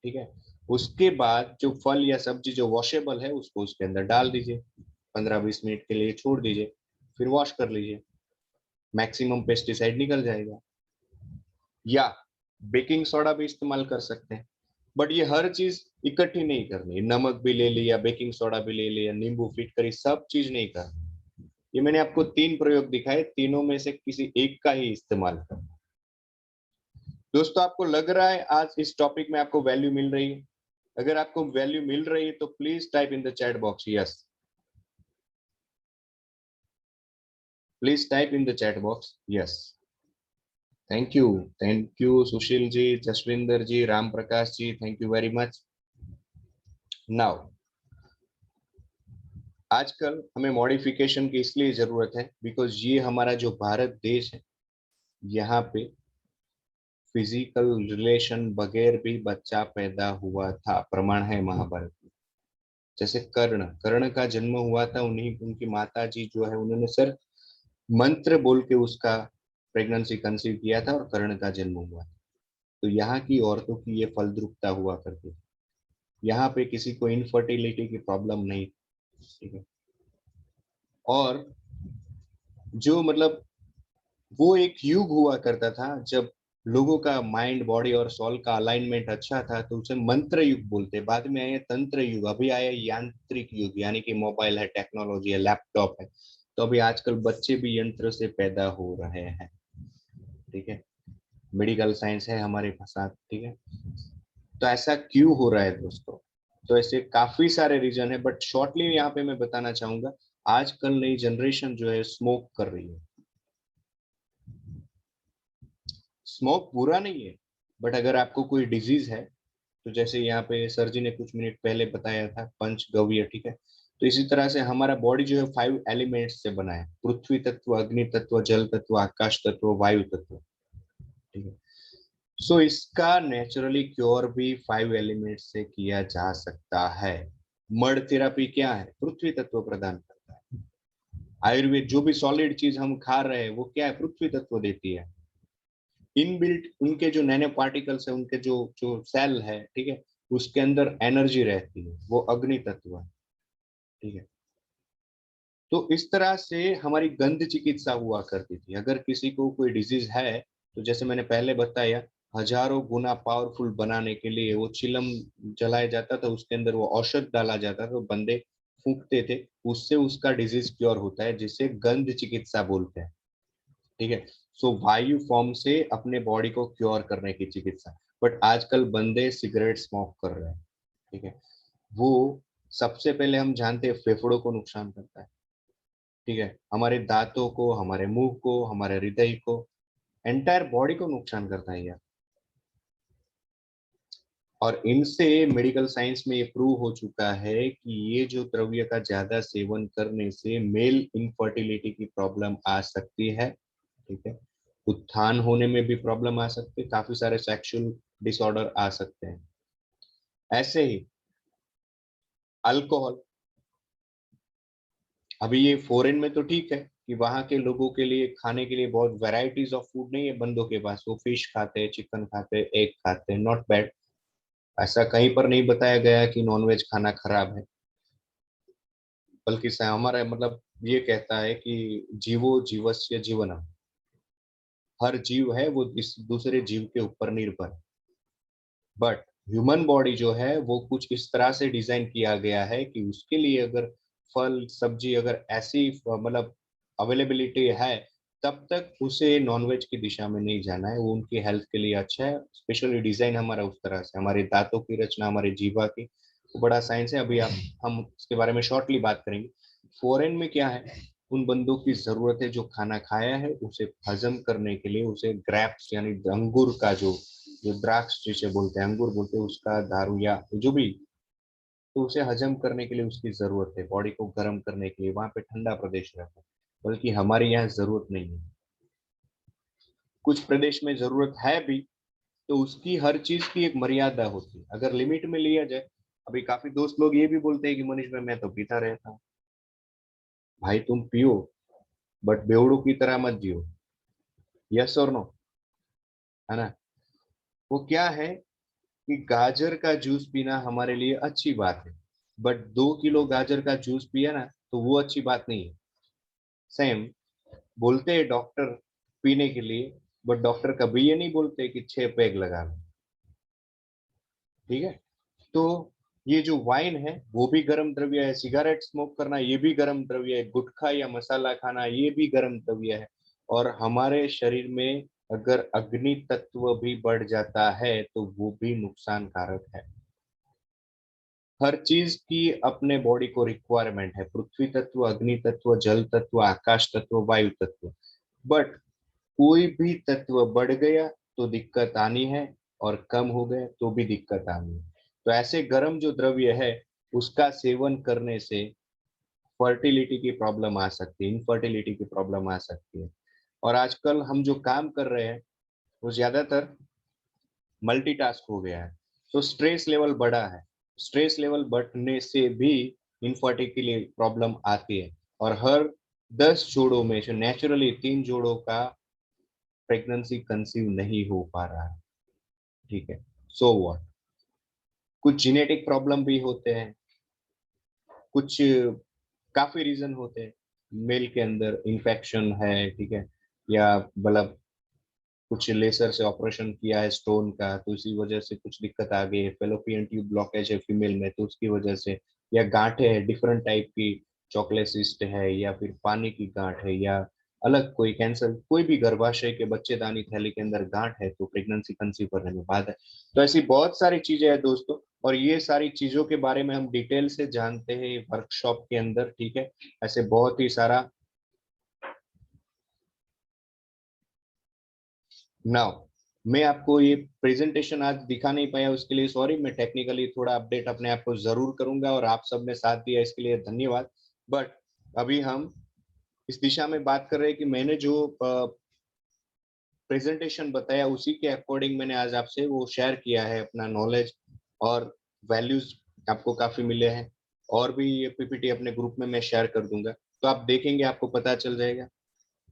ठीक है। उसके बाद जो फल या सब्जी जो वॉशेबल है उसको उसके अंदर डाल दीजिए, 15-20 मिनट के लिए छोड़ दीजिए, फिर वॉश कर लीजिए, मैक्सिमम पेस्टिसाइड निकल जाएगा। या बेकिंग सोडा भी इस्तेमाल कर सकते हैं, बट ये हर चीज इकट्ठी नहीं करनी। नमक भी ले लिया, बेकिंग सोडा भी ले लिया, नींबू, फिटकरी, सब चीज नहीं करनी। ये मैंने आपको 3 प्रयोग दिखाए, तीनों में से किसी एक का ही इस्तेमाल करना। दोस्तों, आपको लग रहा है आज इस टॉपिक में आपको वैल्यू मिल रही है? अगर आपको वैल्यू मिल रही है तो please type in the chat box yes, please type in the chat box yes. Thank you Sushil ji, Jaswinder ji, Ram Prakash ji, thank you very much. Now आजकल हमें मॉडिफिकेशन की इसलिए जरूरत है बिकॉज ये हमारा जो भारत देश है, यहाँ पे फिजिकल रिलेशन बगैर भी बच्चा पैदा हुआ था, प्रमाण है महाभारत में। जैसे कर्ण का जन्म हुआ था, उन्हीं उनकी माता जी जो है उन्होंने सिर्फ मंत्र बोल के उसका प्रेगनेंसी कंसीव किया था और कर्ण का जन्म हुआ था। तो यहाँ की औरतों की ये फलद्रुपता हुआ करती थी, यहाँ पे किसी को इनफर्टिलिटी की प्रॉब्लम नहीं, ठीक है। और जो मतलब वो एक युग हुआ करता था जब लोगों का माइंड बॉडी और सोल का अलाइनमेंट अच्छा था, तो उसे मंत्र युग बोलते। बाद में आया तंत्र युग, अभी आया यांत्रिक युग, यानी कि मोबाइल है, टेक्नोलॉजी है, लैपटॉप है। तो अभी आजकल बच्चे भी यंत्र से पैदा हो रहे हैं, ठीक है। मेडिकल साइंस है हमारे साथ, ठीक है। तो ऐसा क्यों हो रहा है दोस्तों? तो ऐसे काफी सारे रीजन है, बट शॉर्टली यहाँ पे मैं बताना चाहूंगा, आजकल नई जनरेशन जो है स्मोक कर रही है। स्मोक बुरा नहीं है, बट अगर आपको कोई डिजीज है, तो जैसे यहाँ पे सर जी ने कुछ मिनट पहले बताया था पंचगव्य, ठीक है। तो इसी तरह से हमारा बॉडी जो है 5 एलिमेंट्स से बना है, पृथ्वी तत्व, अग्नि तत्व, जल तत्व, आकाश तत्व, वायु तत्व, ठीक है। सो इसका नेचुरली क्योर भी 5 एलिमेंट्स से किया जा सकता है। मड थेरापी क्या है? पृथ्वी तत्व प्रदान करता है। आयुर्वेद जो भी सॉलिड चीज हम खा रहे हैं वो क्या है? पृथ्वी तत्व देती है। इनबिल्ट उनके जो नैनो पार्टिकल्स है, उनके जो जो सेल है, ठीक है, उसके अंदर एनर्जी रहती है, वो अग्नि तत्व है, ठीक है। तो इस तरह से हमारी गंध चिकित्सा हुआ करती थी। अगर किसी को कोई डिजीज है, तो जैसे मैंने पहले बताया, हजारों गुना पावरफुल बनाने के लिए वो चिलम जलाया जाता था, उसके अंदर वो औषध डाला जाता था, तो बंदे फूंकते थे, उससे उसका डिजीज क्योर होता है, जिसे गंध चिकित्सा बोलते हैं, ठीक है। सो वायु फॉर्म से अपने बॉडी को क्योर करने की चिकित्सा। बट आजकल बंदे सिगरेट स्मोक कर रहे हैं, ठीक है। वो सबसे पहले हम जानते हैं फेफड़ों को नुकसान करता है, ठीक है, हमारे दांतों को, हमारे मुंह को, हमारे हृदय को, एंटायर बॉडी को नुकसान करता है यार। और इनसे मेडिकल साइंस में ये प्रूव हो चुका है कि ये जो द्रव्य का ज्यादा सेवन करने से मेल इनफर्टिलिटी की प्रॉब्लम आ सकती है, ठीक है। उत्थान होने में भी प्रॉब्लम आ सकती है, काफी सारे सेक्सुअल डिसऑर्डर आ सकते हैं। ऐसे ही अल्कोहल, अभी ये फॉरेन में तो ठीक है कि वहां के लोगों के लिए खाने के लिए बहुत वैरायटीज ऑफ फूड नहीं है बंदों के पास, वो फिश खाते हैं, चिकन खाते हैं, एग खाते हैं, नॉट बैड। ऐसा कहीं पर नहीं बताया गया कि नॉनवेज खाना खराब है, बल्कि हमारा मतलब ये कहता है कि जीवो जीवस्य जीवनम, हर जीव है वो इस दूसरे जीव के ऊपर निर्भर है। बट ह्यूमन बॉडी जो है वो कुछ इस तरह से डिजाइन किया गया है कि उसके लिए अगर फल सब्जी अगर ऐसी मतलब अवेलेबिलिटी है, तब तक उसे नॉनवेज की दिशा में नहीं जाना है, वो उनकी हेल्थ के लिए अच्छा है। स्पेशली डिजाइन हमारा उस तरह से, हमारे दांतों की रचना, हमारे जीवा की, वो बड़ा साइंस है। अभी हम इसके बारे में शॉर्टली बात करेंगे। फॉरेन में क्या है, उन बंदों की जरूरत है जो खाना खाया है उसे हजम करने के लिए, उसे ग्रैप्स यानी अंगूर का जो जो द्राक्ष जिसे बोलते हैं, अंगूर बोलते हैं, उसका दारू या जो भी, तो उसे हजम करने के लिए उसकी जरूरत है, बॉडी को गर्म करने के लिए। वहां पे ठंडा प्रदेश रहता है, बल्कि हमारे यहाँ जरूरत नहीं है। कुछ प्रदेश में जरूरत है भी, तो उसकी हर चीज की एक मर्यादा होती है, अगर लिमिट में लिया जाए। अभी काफी दोस्त लोग ये भी बोलते हैं कि मनीष भाई मैं तो पीता रहता हूँ। भाई तुम पियो, बट बेवड़ों की तरह मत जियो। यस और नो, है ना। वो क्या है कि गाजर का जूस पीना हमारे लिए अच्छी बात है, बट 2 किलो गाजर का जूस पिया ना, तो वो अच्छी बात नहीं है। सेम बोलते हैं डॉक्टर पीने के लिए, बट डॉक्टर कभी ये नहीं बोलते कि 6 पैग लगा लो, ठीक है। तो ये जो वाइन है वो भी गर्म द्रव्य है, सिगरेट स्मोक करना ये भी गर्म द्रव्य है, गुटखा या मसाला खाना ये भी गर्म द्रव्य है। और हमारे शरीर में अगर अग्नि तत्व भी बढ़ जाता है तो वो भी नुकसानकारक है। हर चीज की अपने बॉडी को रिक्वायरमेंट है, पृथ्वी तत्व, अग्नि तत्व, जल तत्व, आकाश तत्व, वायु तत्व। बट कोई भी तत्व बढ़ गया तो दिक्कत आनी है और कम हो गया तो भी दिक्कत आनी है। तो ऐसे गर्म जो द्रव्य है उसका सेवन करने से फर्टिलिटी की प्रॉब्लम आ सकती है, इनफर्टिलिटी की प्रॉब्लम आ सकती है। और आजकल हम जो काम कर रहे हैं वो ज्यादातर मल्टीटास्क हो गया है, तो स्ट्रेस लेवल बढ़ा है। स्ट्रेस लेवल बढ़ने से भी इनफर्टिलिटी प्रॉब्लम आती है। और हर 10 जोड़ों में से नेचुरली 3 जोड़ों का प्रेगनेंसी कंसीव नहीं हो पा रहा है। ठीक है, सो व्हाट, कुछ जेनेटिक प्रॉब्लम भी होते हैं, कुछ काफी रीजन होते हैं। मेल के अंदर इन्फेक्शन है, ठीक है, या मतलब कुछ लेसर से ऑपरेशन किया है स्टोन का तो इसी वजह से कुछ दिक्कत आ गई है। फेलोपियन ट्यूब ब्लॉकेज है फीमेल में तो उसकी वजह से, या गांठें है डिफरेंट टाइप की, चॉकलेट सिस्ट है या फिर पानी की गांठ है, या अलग कोई कैंसर, कोई भी गर्भाशय के बच्चेदानी थैली के अंदर गांठ है तो प्रेगनेंसी कंसीव करने में बाधा है। तो ऐसी बहुत सारी चीजें हैं दोस्तों, और ये सारी चीजों के बारे में हम डिटेल से जानते हैं वर्कशॉप के अंदर। ठीक है, ऐसे बहुत ही सारा। नाउ मैं आपको ये प्रेजेंटेशन आज दिखा नहीं पाया, उसके लिए सॉरी। मैं टेक्निकली थोड़ा अपडेट अपने आप को जरूर करूंगा और आप सबने साथ दिया इसके लिए धन्यवाद। बट अभी हम इस दिशा में बात कर रहे हैं कि मैंने जो प्रेजेंटेशन बताया उसी के अकॉर्डिंग मैंने आज आपसे वो शेयर किया है। अपना नॉलेज और वैल्यूज आपको काफी मिले हैं, और भी ये पीपीटी अपने ग्रुप में मैं शेयर कर दूंगा, तो आप देखेंगे आपको पता चल जाएगा।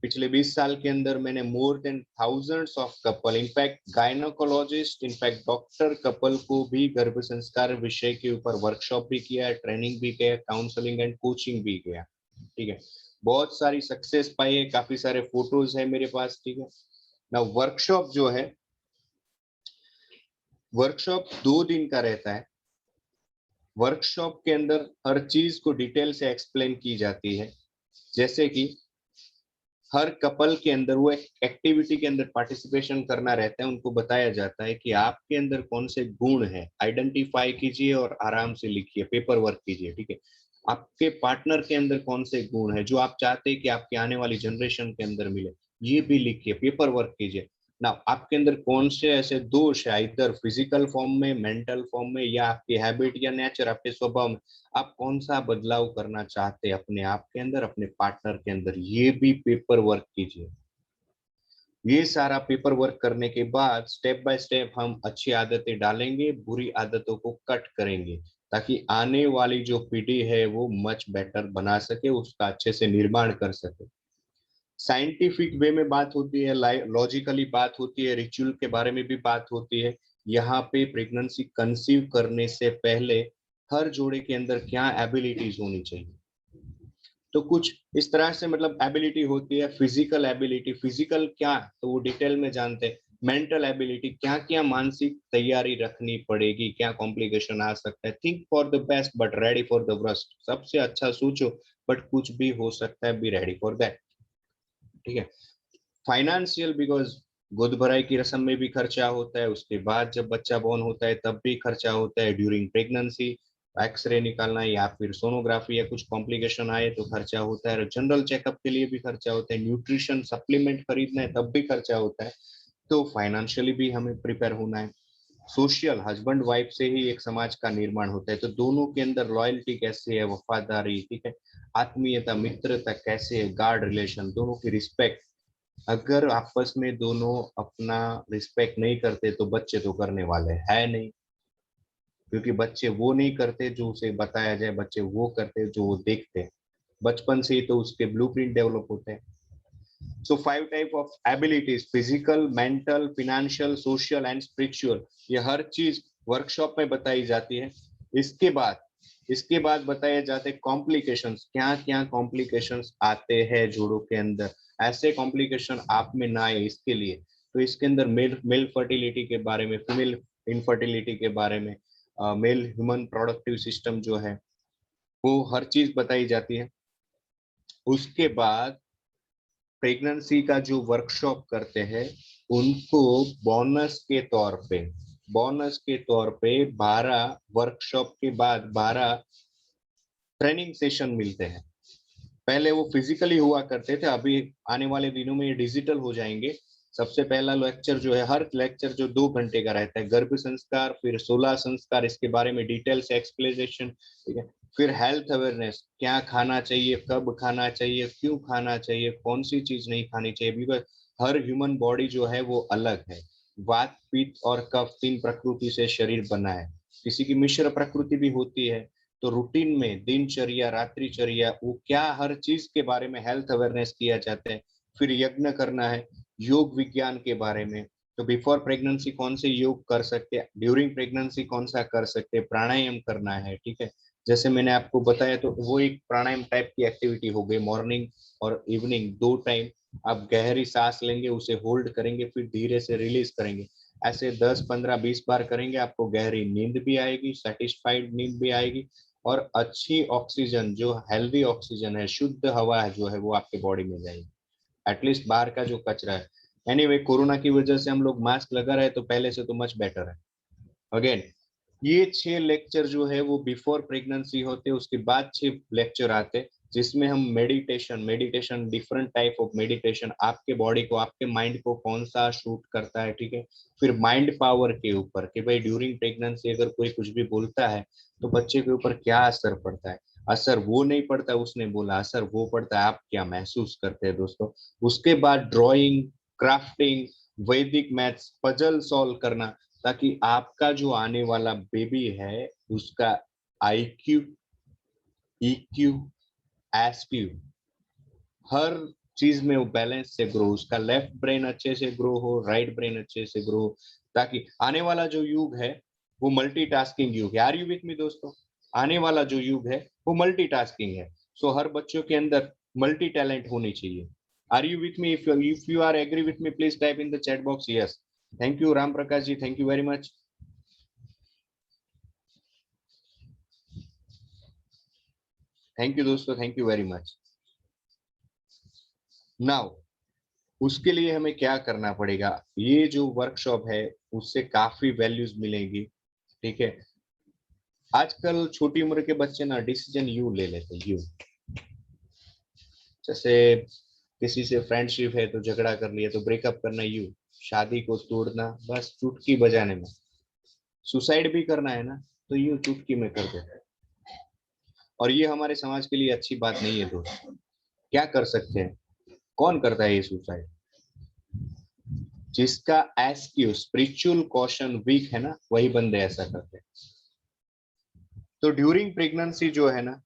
पिछले 20 साल के अंदर मैंने more than thousands of couple, in fact gynaecologist, in fact doctor couple को भी गर्भ संस्कार विषय के ऊपर वर्कशॉप भी किया है, ट्रेनिंग भी किया, काउंसलिंग एंड कोचिंग भी किया। ठीक है, बहुत सारी सक्सेस पाई है, काफी सारे फोटोज है मेरे पास। ठीक है ना, वर्कशॉप जो है, वर्कशॉप 2 दिन का रहता है। वर्कशॉप के अंदर हर चीज को डिटेल से एक्सप्लेन की जाती है, जैसे कि हर कपल के अंदर वो एक एक्टिविटी के अंदर पार्टिसिपेशन करना रहता है। उनको बताया जाता है कि आपके अंदर कौन से गुण है, आइडेंटिफाई कीजिए और आराम से लिखिए, पेपर वर्क कीजिए। ठीक है, आपके पार्टनर के अंदर कौन से गुण है जो आप चाहते हैं कि आपके आने वाली जनरेशन के अंदर मिले, ये भी लिखिए, पेपर वर्क कीजिए ना। आपके अंदर कौन से ऐसे दोष है, इधर फिजिकल फॉर्म में, मेंटल फॉर्म में, या आपकी हैबिट या नेचर, आपके स्वभाव में, आप कौन सा बदलाव करना चाहते हैं अपने आप के अंदर, अपने पार्टनर के अंदर, ये भी पेपर वर्क कीजिए। ये सारा पेपर वर्क करने के बाद स्टेप बाय स्टेप हम अच्छी आदतें डालेंगे, बुरी आदतों को कट करेंगे, ताकि आने वाली जो पीढ़ी है वो मच बेटर बना सके, उसका अच्छे से निर्माण कर सके। साइंटिफिक वे में बात होती है, लॉजिकली बात होती है, रिचुअल के बारे में भी बात होती है। यहाँ पे प्रेगनेंसी कंसीव करने से पहले हर जोड़े के अंदर क्या एबिलिटीज होनी चाहिए, तो कुछ इस तरह से मतलब एबिलिटी होती है। फिजिकल एबिलिटी, फिजिकल क्या तो वो डिटेल में जानते हैं। मेंटल एबिलिटी, क्या क्या मानसिक तैयारी रखनी पड़ेगी, क्या कॉम्प्लिकेशन आ सकता है। Think for the best but ready for the worst, सबसे अच्छा सोचो बट कुछ भी हो सकता है, बी रेडी फॉर दैट। ठीक है, फाइनेंशियल, बिकॉज गोद भराई की रस्म में भी खर्चा होता है, उसके बाद जब बच्चा बॉर्न होता है तब भी खर्चा होता है, ड्यूरिंग प्रेगनेंसी एक्सरे निकालना या फिर सोनोग्राफी या कुछ कॉम्प्लिकेशन आए तो खर्चा होता है, जनरल चेकअप के लिए भी खर्चा होता है, न्यूट्रिशन सप्लीमेंट खरीदना है तब भी खर्चा होता है। तो फाइनेंशियली भी हमें प्रिपेयर होना है। सोशल, हस्बैंड वाइफ से ही एक समाज का निर्माण होता है, तो दोनों के अंदर लॉयल्टी कैसे है, वफादारी, ठीक है, आत्मीयता, मित्रता कैसे है, गार्ड रिलेशन, दोनों की रिस्पेक्ट। अगर आपस में दोनों अपना रिस्पेक्ट नहीं करते तो बच्चे तो करने वाले है नहीं, क्योंकि बच्चे वो नहीं करते जो उसे बताया जाए, बच्चे वो करते जो वो देखते हैं। बचपन से ही तो उसके ब्लूप्रिंट डेवलप होते हैं। सो 5 type of abilities, physical, mental, financial, social and spiritual, ये हर चीज वर्कशॉप में बताई जाती है। इसके बाद बताए जाते हैं कॉम्प्लिकेशंस, क्या क्या कॉम्प्लिकेशंस आते हैं जोड़ों के अंदर, ऐसे कॉम्प्लिकेशन आप में ना आए इसके लिए। तो इसके अंदर मेल फर्टिलिटी के बारे में, फीमेल इनफर्टिलिटी के बारे में, मेल ह्यूमन प्रोडक्टिव सिस्टम जो है वो हर चीज बताई जाती है। उसके बाद प्रेगनेंसी का जो वर्कशॉप करते हैं उनको बोनस के तौर पे बोनस के तौर पे 12 वर्कशॉप के बाद 12 ट्रेनिंग सेशन मिलते हैं। पहले वो फिजिकली हुआ करते थे, अभी आने वाले दिनों में ये डिजिटल हो जाएंगे। सबसे पहला लेक्चर जो है, हर लेक्चर जो 2 घंटे का रहता है, गर्भ संस्कार, फिर 16 संस्कार, इसके बारे में डिटेल से एक्सप्लेनेशन, ठीक है। फिर हेल्थ अवेयरनेस, क्या खाना चाहिए, कब खाना चाहिए, क्यों खाना चाहिए, कौन सी चीज नहीं खानी चाहिए, बिकॉज हर ह्यूमन बॉडी जो है वो अलग है। वात, पित्त और कफ 3 प्रकृति से शरीर बना है। किसी की मिश्र प्रकृति भी होती है। तो रूटीन में दिनचर्या, रात्रिचर्या, वो क्या हर चीज के बारे में हेल्थ अवेयरनेस किया जाता है। फिर यज्ञ करना है योग विज्ञान के बारे में। तो बिफोर प्रेगनेंसी कौन से योग कर सकते हैं, ड्यूरिंग प्रेगनेंसी कौन सा कर सकते हैं, प्राणायाम करना है, ठीक है। जैसे मैंने आपको बताया, तो वो एक प्राणायाम टाइप की एक्टिविटी हो गई। मॉर्निंग और इवनिंग 2 टाइम आप गहरी सांस लेंगे, उसे होल्ड करेंगे, फिर धीरे से रिलीज करेंगे। ऐसे 10, 15, 20 बार करेंगे, आपको गहरी नींद भी आएगी, सेटिस्फाइड नींद भी आएगी, और अच्छी ऑक्सीजन, जो हेल्दी ऑक्सीजन है, शुद्ध हवा है जो है, वो आपके बॉडी में जाएगी। एटलीस्ट बाहर का जो कचरा है। एनीवे, कोरोना की वजह से हम लोग मास्क लगा रहे हैं, तो पहले से तो मच बेटर है। अगेन, ये 6 लेक्चर जो है वो बिफोर प्रेगनेंसी होते, उसके बाद 6 लेक्चर आते, जिसमें हम meditation different type of meditation, आपके बॉडी को, आपके माइंड को कौन सा शूट करता है, ठीक है। फिर माइंड पावर के ऊपर, कि भाई ड्यूरिंग प्रेगनेंसी अगर कोई कुछ भी बोलता है तो बच्चे के ऊपर क्या असर पड़ता है। असर वो नहीं पड़ता उसने बोला, असर वो पड़ता है आप क्या महसूस करते हैं दोस्तों। उसके बाद ड्राइंग, क्राफ्टिंग, वैदिक मैथ्स, पजल सॉल्व करना, ताकि आपका जो आने वाला बेबी है उसका IQ, EQ, SQ हर चीज में वो बैलेंस से ग्रो, उसका लेफ्ट ब्रेन अच्छे से ग्रो हो, राइट ब्रेन अच्छे से ग्रो, ताकि आने वाला जो युग है वो मल्टीटास्किंग युग है। आर यू विथ मी दोस्तों? आने वाला जो युग है वो मल्टीटास्किंग है। सो हर बच्चों के अंदर मल्टी टैलेंट होनी चाहिए। Are you with me? If you are agree with me, please type in the chat box yes. Thank you Ram Prakash ji, thank you very much. Thank you दोस्तों, thank you very much. Now उसके लिए हमें क्या करना पड़ेगा, ये जो वर्कशॉप है उससे काफी वैल्यूज मिलेंगी, ठीक है। आजकल छोटी उम्र के बच्चे ना डिसीजन यूं ले लेते हैं, यूं, जैसे किसी से फ्रेंडशिप है तो झगड़ा कर लिया तो ब्रेकअप करना, यूं शादी को तोड़ना बस चुटकी बजाने में, सुसाइड भी करना है ना तो यूं चुटकी में कर देते हैं। और ये हमारे समाज के लिए अच्छी बात नहीं है दोस्तों। क्या कर सकते हैं, कौन करता है ये सुसाइड? जिसका एसक्यू, स्पिरिचुअल क्वेश्चन वीक है ना, वही बंदे ऐसा करते हैं। तो ड्यूरिंग प्रेगनेंसी जो है ना,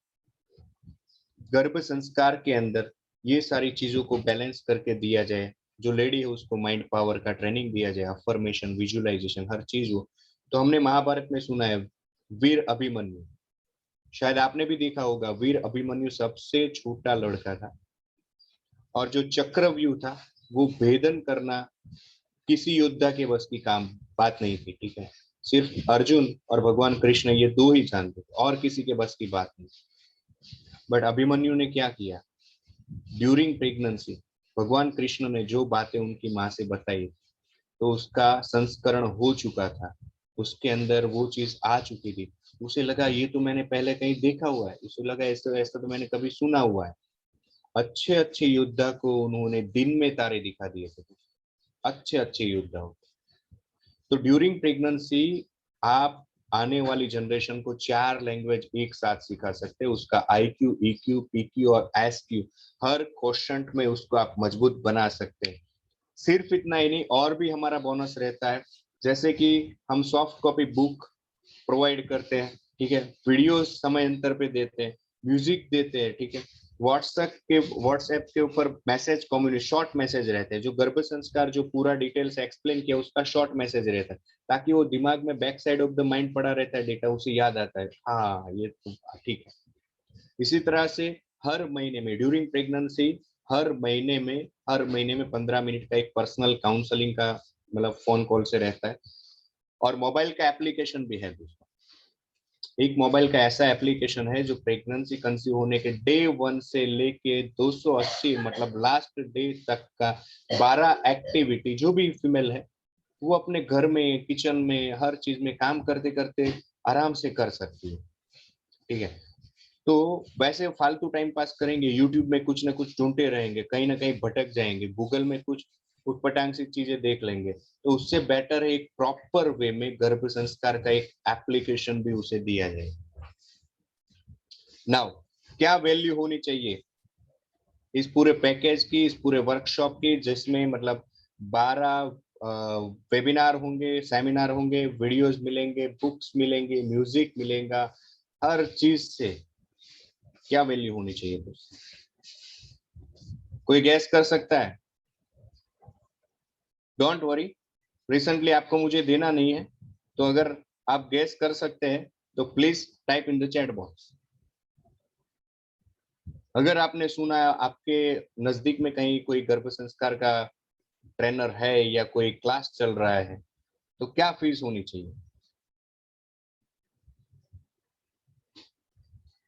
गर्भ संस्कार के अंदर ये सारी चीजों को बैलेंस करके दिया जाए। जो लेडी है उसको माइंड पावर का ट्रेनिंग दिया जाए, अफर्मेशन, विजुअलाइजेशन, हर चीज हो। तो हमने महाभारत में सुना है वीर अभिमन्यु, शायद आपने भी देखा होगा, वीर अभिमन्यु सबसे छोटा लड़का था, और जो चक्रव्यूह था वो भेदन करना किसी योद्धा के बस की बात नहीं थी, ठीक है। सिर्फ अर्जुन और भगवान कृष्ण ये 2 ही जानते थे, और किसी के बस की बात नहीं। बट अभिमन्यु ने क्या किया, ड्यूरिंग प्रेगनेंसी भगवान कृष्ण ने जो बातें उनकी माँ से बताई, तो उसका संस्करण हो चुका था, उसके अंदर वो चीज आ चुकी थी। उसे लगा ये तो मैंने पहले कहीं देखा हुआ है, उसे लगा ऐसा ऐसा तो मैंने कभी सुना हुआ है। अच्छे अच्छे योद्धा को उन्होंने दिन में तारे दिखा दिए थे, अच्छे अच्छे योद्धा। तो ड्यूरिंग प्रेगनेंसी आप आने वाली जनरेशन को 4 लैंग्वेज एक साथ सिखा सकते हैं। उसका IQ, EQ, PQ और SQ हर क्वेश्चन में उसको आप मजबूत बना सकते हैं। सिर्फ इतना ही नहीं, और भी हमारा बोनस रहता है, जैसे कि हम सॉफ्ट कॉपी बुक प्रोवाइड करते हैं, ठीक है। वीडियो समय अंतर पे देते हैं, म्यूजिक देते हैं, ठीक है। व्हाट्सएप के ऊपर मैसेज कम्युनिकेशन, शॉर्ट मैसेज रहते हैं। जो गर्भ संस्कार जो पूरा डिटेल से एक्सप्लेन किया उसका शॉर्ट मैसेज रहता है, ताकि वो दिमाग में back side of the mind पड़ा रहता है डेटा, उसे याद आता है, हाँ ये तो ठीक है। इसी तरह से हर महीने में ड्यूरिंग प्रेगनेंसी हर महीने में 15 मिनट का एक पर्सनल काउंसलिंग का मतलब फोन कॉल से रहता है। और मोबाइल का एप्लीकेशन भी है दोस्तों। एक मोबाइल का ऐसा एप्लीकेशन है जो प्रेगनेंसी कंसीव होने के डे 1 से लेके 280 मतलब लास्ट डे तक का 12 एक्टिविटी, जो भी फीमेल है वो अपने घर में, किचन में, हर चीज में काम करते करते आराम से कर सकती है। ठीक है, तो वैसे फालतू टाइम पास करेंगे, यूट्यूब में कुछ ना कुछ ढूंढते रहेंगे, कहीं ना कहीं भटक जाएंगे, गूगल में कुछ उटपटांग सी चीजें देख लेंगे, तो उससे बेटर है एक प्रॉपर वे में गर्भ संस्कार का एक एप्लीकेशन भी उसे दिया जाए। नाउ क्या वैल्यू होनी चाहिए इस पूरे पैकेज की, इस पूरे वर्कशॉप की, जिसमें मतलब 12 वेबिनार होंगे, सेमिनार होंगे, वीडियोस मिलेंगे, बुक्स मिलेंगे, म्यूजिक मिलेगा, हर चीज से क्या वैल्यू होनी चाहिए दोस्तों? कोई गैस कर सकता है? डोंट वरी, रिसेंटली आपको मुझे देना नहीं है, तो अगर आप गैस कर सकते हैं तो please type in the chat box. अगर आपने सुना, आपके नजदीक में कहीं कोई गर्भ संस्कार का ट्रेनर है या कोई क्लास चल रहा है, तो क्या फीस होनी चाहिए?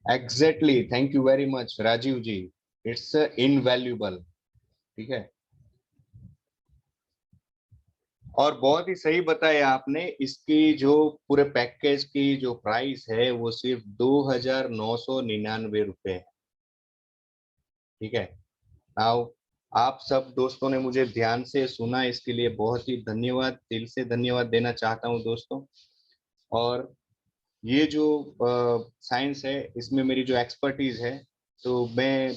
Exactly, thank you very much Rajiv ji, it's invaluable. ठीक है, और बहुत ही सही बताया आपने, इसकी जो पूरे पैकेज की जो प्राइस है वो सिर्फ 2,999 रुपए है। ठीक है, नाउ आप सब दोस्तों ने मुझे ध्यान से सुना, इसके लिए बहुत ही धन्यवाद, दिल से धन्यवाद देना चाहता हूं दोस्तों। और ये जो साइंस है, इसमें मेरी जो एक्सपर्टीज है, तो मैं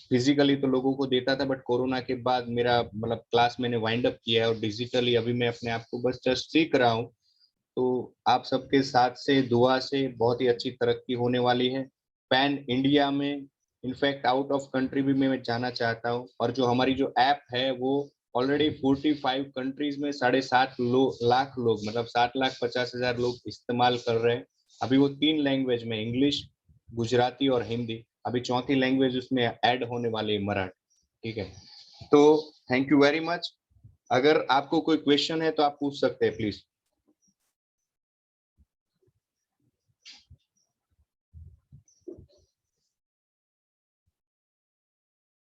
फिजिकली तो लोगों को देता था, बट कोरोना के बाद मेरा मतलब क्लास मैंने वाइंड अप किया है और डिजिटली अभी मैं अपने आप को बस जस्ट सीख रहा हूँ। तो आप सबके साथ से, दुआ से बहुत ही अच्छी तरक्की होने वाली है। पैन इंडिया में, इनफैक्ट आउट ऑफ कंट्री भी मैं जाना चाहता हूँ। और जो हमारी जो ऐप है वो ऑलरेडी 45 कंट्रीज में 7.5 लाख लोग, मतलब 7,50,000 लोग इस्तेमाल कर रहे हैं। अभी वो 3 लैंग्वेज में, इंग्लिश, गुजराती और हिंदी, अभी चौथी लैंग्वेज उसमें ऐड होने वाली है, मराठी। ठीक है, तो थैंक यू वेरी मच। अगर आपको कोई क्वेश्चन है तो आप पूछ सकते हैं प्लीज।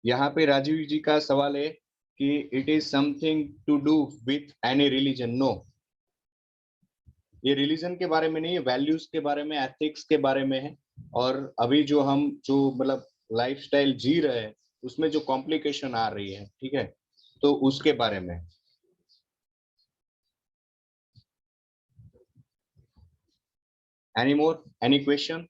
यहाँ पे राजीव जी का सवाल है कि it is something to do with any religion. No, ये रिलीजन के बारे में नहीं है, वैल्यूज के बारे में, एथिक्स के बारे में है। और अभी जो हम जो मतलब लाइफस्टाइल जी रहे हैं, उसमें जो कॉम्प्लिकेशन आ रही है, ठीक है, तो उसके बारे में। Any more, any question?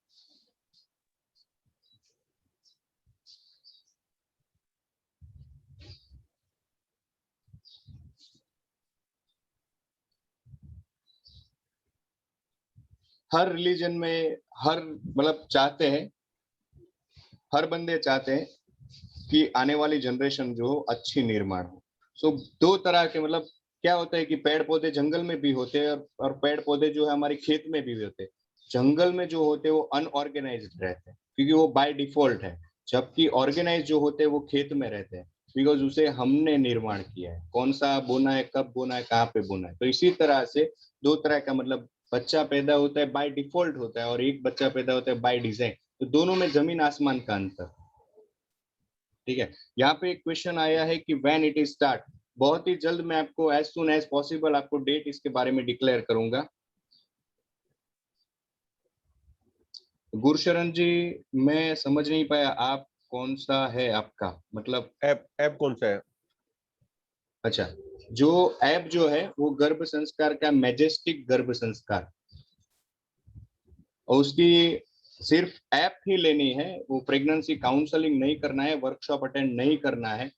हर रिलीजन में हर मतलब चाहते हैं, हर बंदे चाहते हैं कि आने वाली जनरेशन जो अच्छी निर्माण हो। सो दो तरह के मतलब क्या होता है कि पेड़ पौधे जंगल में भी होते हैं और पेड़ पौधे जो है हमारे खेत में भी होते हैं। जंगल में जो होते हैं वो अनऑर्गेनाइज्ड रहते हैं क्योंकि वो बाय डिफॉल्ट है, जबकि ऑर्गेनाइज जो होते हैं वो खेत में रहते हैं बिकॉज उसे हमने निर्माण किया है, कौन सा बोना है, कब बोना है, कहाँ पे बोना है। तो इसी तरह से दो तरह का मतलब बच्चा पैदा होता है बाय डिफॉल्ट होता है और एक बच्चा पैदा होता है बाय डिजाइन। तो दोनों में जमीन आसमान का अंतर। ठीक है, यहाँ पे एक क्वेश्चन आया है कि व्हेन इट इज स्टार्ट। बहुत ही जल्द मैं आपको एज सुन एज पॉसिबल आपको डेट इसके बारे में डिक्लेयर करूंगा। गुरशरण जी, मैं समझ नहीं पाया आप कौन सा है आपका मतलब ऐप कौन सा है? अच्छा, जो ऐप जो है वो गर्भ संस्कार का मैजेस्टिक गर्भ संस्कार, और उसकी सिर्फ ऐप ही लेनी है, वो प्रेगनेंसी काउंसलिंग नहीं करना है, वर्कशॉप अटेंड नहीं करना है।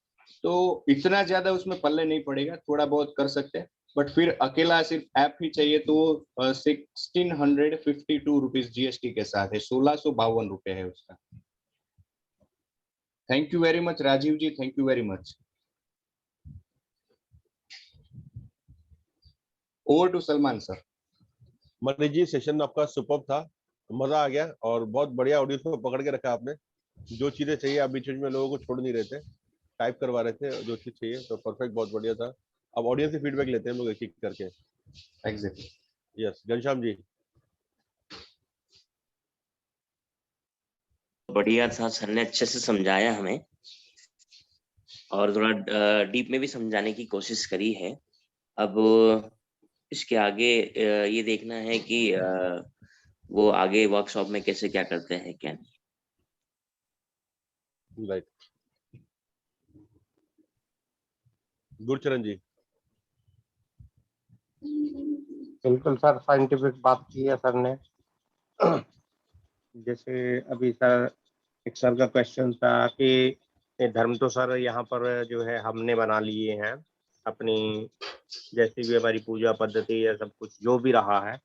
तो इतना ज्यादा उसमें पल्ले नहीं पड़ेगा, थोड़ा बहुत कर सकते हैं, बट फिर अकेला सिर्फ ऐप ही चाहिए तो 1652 रुपीज जीएसटी के साथ है, 1652 रुपए है उसका। Thank you very much Rajiv ji, thank you very much. Over to Salman sir. Manish ji, session आपका सुपर्ब था, मजा आ गया और बहुत बढ़िया ऑडियंस को पकड़ के रखा आपने। जो चीजें चाहिए आप बीच में लोगों को छोड़ नहीं रहे थे, टाइप करवा रहे थे जो चीज चाहिए, तो परफेक्ट, बहुत बढ़िया था। अब ऑडियंस से फीडबैक लेते हैं हम लोग एक एक करके। एग्जैक्टली। यस, घनश्याम जी। बढ़िया था, सर ने अच्छे से समझाया हमें और थोड़ा डीप में भी समझाने की कोशिश करी है। अब इसके आगे ये देखना है कि वो आगे वर्कशॉप में कैसे क्या करते हैं क्या नहीं। राइट, गुरचरण जी। बिल्कुल सर, साइंटिफिक बात की है सर ने। जैसे अभी सर एक सर का क्वेश्चन था कि ये धर्म तो सर यहाँ पर जो है हमने बना लिए हैं अपनी, जैसी भी हमारी पूजा पद्धति या सब कुछ जो भी रहा है,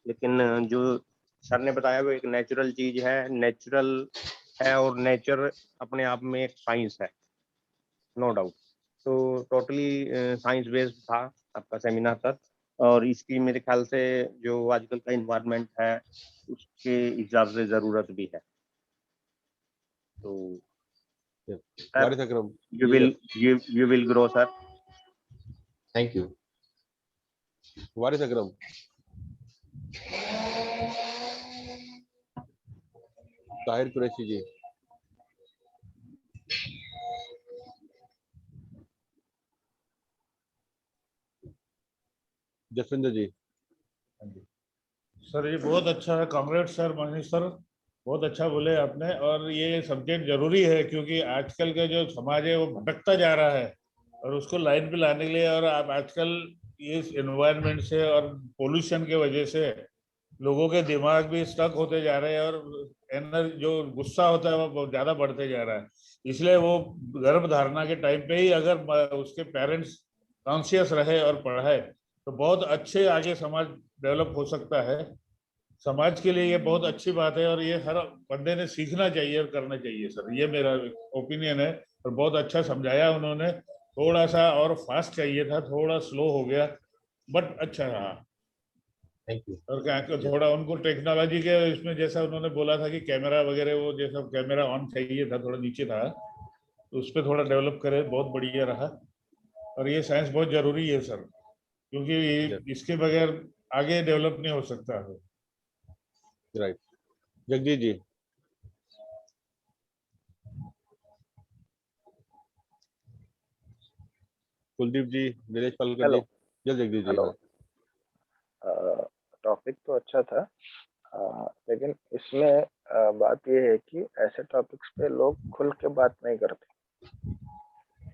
लेकिन जो सर ने बताया वो एक नेचुरल चीज है, नेचुरल है, और नेचर अपने आप में एक साइंस है, नो डाउट। तो टोटली साइंस बेस्ड था आपका सेमिनार सर, और इसकी मेरे ख्याल से जो आजकल का इन्वायरमेंट है उसके हिसाब से जरूरत भी है। तो Waris Akram, you will grow sir. Thank you. Waris Akram. Tahir Qureshi ji. Jaswinder ji. Sir ये बहुत अच्छा है, कांग्रेट सर, मनीष सर, बहुत अच्छा बोले आपने। और ये सब्जेक्ट जरूरी है क्योंकि आजकल का जो समाज है वो भटकता जा रहा है, और उसको लाइन पे लाने के लिए, और आप आजकल इस एनवायरनमेंट से और पोल्यूशन के वजह से लोगों के दिमाग भी स्टक होते जा रहे हैं, और एनर्जी जो गुस्सा होता है वो बहुत ज्यादा बढ़ते जा रहा है। इसलिए वो गर्भ धारणा के टाइम पे ही अगर उसके पेरेंट्स कॉन्शियस रहे और पढ़ाए तो बहुत अच्छे आगे समाज डेवलप हो सकता है। समाज के लिए ये बहुत अच्छी बात है, और ये हर बंदे ने सीखना चाहिए और करना चाहिए सर, ये मेरा ओपिनियन है। और बहुत अच्छा समझाया उन्होंने, थोड़ा सा और फास्ट चाहिए था, थोड़ा स्लो हो गया, बट अच्छा रहा। Thank you. और क्या थोड़ा उनको टेक्नोलॉजी के इसमें, जैसा उन्होंने बोला था कि कैमरा वगैरह, वो जैसा कैमरा ऑन चाहिए था, थोड़ा नीचे था, तो उस पर थोड़ा डेवलप करे, बहुत बढ़िया रहा। और ये साइंस बहुत जरूरी है सर, क्योंकि इसके बगैर आगे डेवलप नहीं हो सकता है। राइट, जगदीश जी। कुलदीप जी, नीलेश पालकर जी। हेलो। जय जगदीश जी। हेलो। हाँ, टॉपिक तो अच्छा था, लेकिन इसमें बात ये है कि ऐसे टॉपिक्स पे लोग खुल के बात नहीं करते,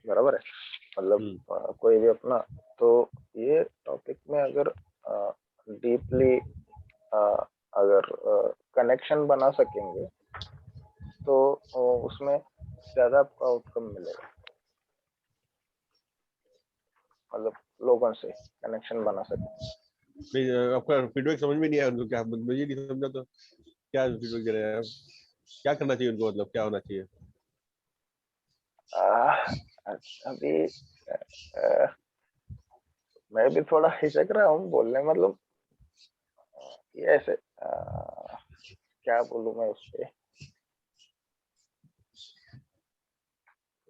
बराबर है? मतलब कोई भी अपना, तो ये टॉपिक में अगर डीपली अगर कनेक्शन बना सकेंगे तो उसमें ज्यादा आपको आउटकम मिलेगा, मतलब लोगों से कनेक्शन बना सके। नहीं, आपका फीडबैक समझ में नहीं आया उनको, क्या मुझे नहीं समझा, तो क्या फीडबैक दे रहे हैं आप? क्या करना चाहिए उनको, मतलब क्या होना चाहिए? अभी मैं भी थोड़ा हिचक रहा हूँ बोलने, मतलब ये ऐसे क्या बोलूं मैं उस पे,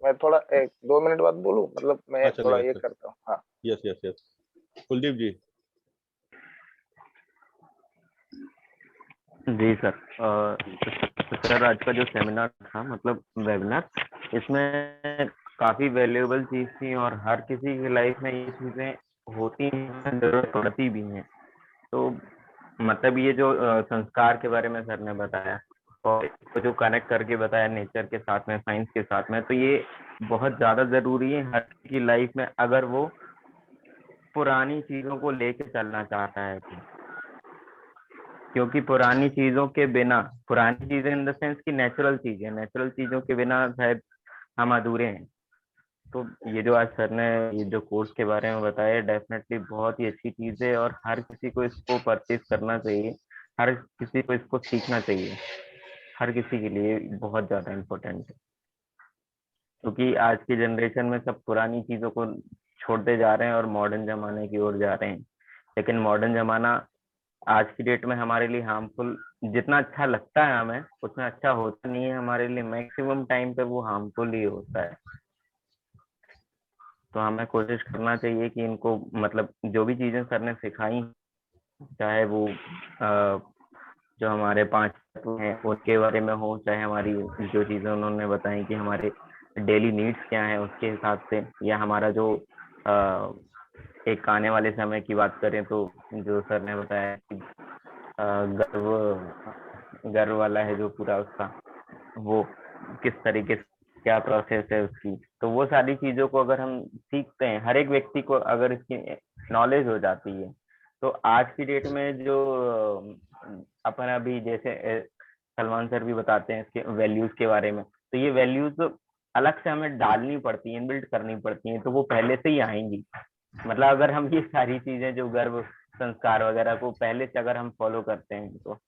मैं थोड़ा 1-2 मिनट बाद बोलूं, मतलब मैं थोड़ा ये करता हूँ। हाँ, यस यस यस। कुलदीप जी। जी सर, सर आज का जो सेमिनार था, मतलब वेबिनार, इसमें काफी वैल्यूएबल चीज थी, और हर किसी की लाइफ में ये चीजें होती हैं, जरूरत पड़ती भी हैं। तो मतलब ये जो संस्कार के बारे में सर ने बताया, और जो कनेक्ट करके बताया नेचर के साथ में, साइंस के साथ में, तो ये बहुत ज्यादा जरूरी है हर की लाइफ में, अगर वो पुरानी चीजों को लेके चलना चाहता है तो। क्योंकि पुरानी चीजों के बिना, पुरानी चीजें इन द सेंस की नेचुरल चीजें, नेचुरल चीजों के बिना शायद हम अधूरे हैं। तो ये जो आज सर ने ये जो कोर्स के बारे में बताया, डेफिनेटली बहुत ही अच्छी चीज है, और हर किसी को इसको परचेज करना चाहिए, हर किसी को इसको सीखना चाहिए, हर किसी के लिए बहुत ज्यादा इम्पोर्टेंट है। क्योंकि आज की जनरेशन में सब पुरानी चीजों को छोड़ते जा रहे हैं और मॉडर्न जमाने की ओर जा रहे हैं, लेकिन मॉडर्न जमाना आज की डेट में हमारे लिए हार्मफुल, जितना अच्छा लगता है हमें उतना अच्छा होता नहीं है हमारे लिए, मैक्सिमम टाइम पे वो हार्मफुल ही होता है। तो हमें कोशिश करना चाहिए कि इनको, मतलब जो भी चीजें सर ने सिखाई, चाहे वो जो हमारे 5 तत्व हैं उनके बारे में हो, चाहे हमारी जो चीजें उन्होंने बताई कि हमारे डेली नीड्स क्या है उसके हिसाब से, या हमारा जो एक आने वाले समय की बात करें तो जो सर ने बताया कि गर्व वाला है जो पूरा उसका, वो किस तरीके से क्या प्रोसेस है उसकी, तो वो सारी चीजों को अगर हम सीखते हैं, हर एक व्यक्ति को अगर इसकी नॉलेज हो जाती है, तो आज की डेट में जो अपन अभी जैसे सलमान सर भी बताते हैं इसके वैल्यूज के बारे में, तो ये वैल्यूज अलग से हमें डालनी पड़ती है, इनबिल्ट करनी पड़ती है, तो वो पहले से ही आएंगी। मतलब अगर हम ये सारी चीजें जो गर्व संस्कार वगैरह को पहले से अगर हम फॉलो करते हैं, तो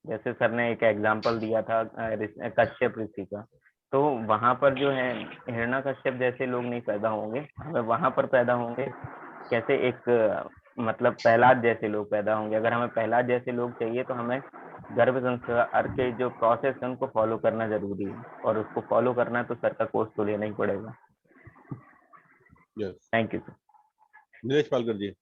जैसे सर ने एक एग्जांपल दिया था कश्यप ऋषि का, तो वहां पर जो है हिरण्यकश्यप जैसे लोग नहीं पैदा होंगे, हमें वहां पर पैदा होंगे कैसे, एक मतलब प्रहलाद जैसे लोग पैदा होंगे। अगर हमें प्रहलाद जैसे लोग चाहिए तो हमें गर्भ संस्कार के जो प्रोसेस है उनको फॉलो करना जरूरी है, और उसको फॉलो करना है तो सर का कोर्स तो लेना ही पड़ेगा। Thank you sir. Nilesh Palkar ji.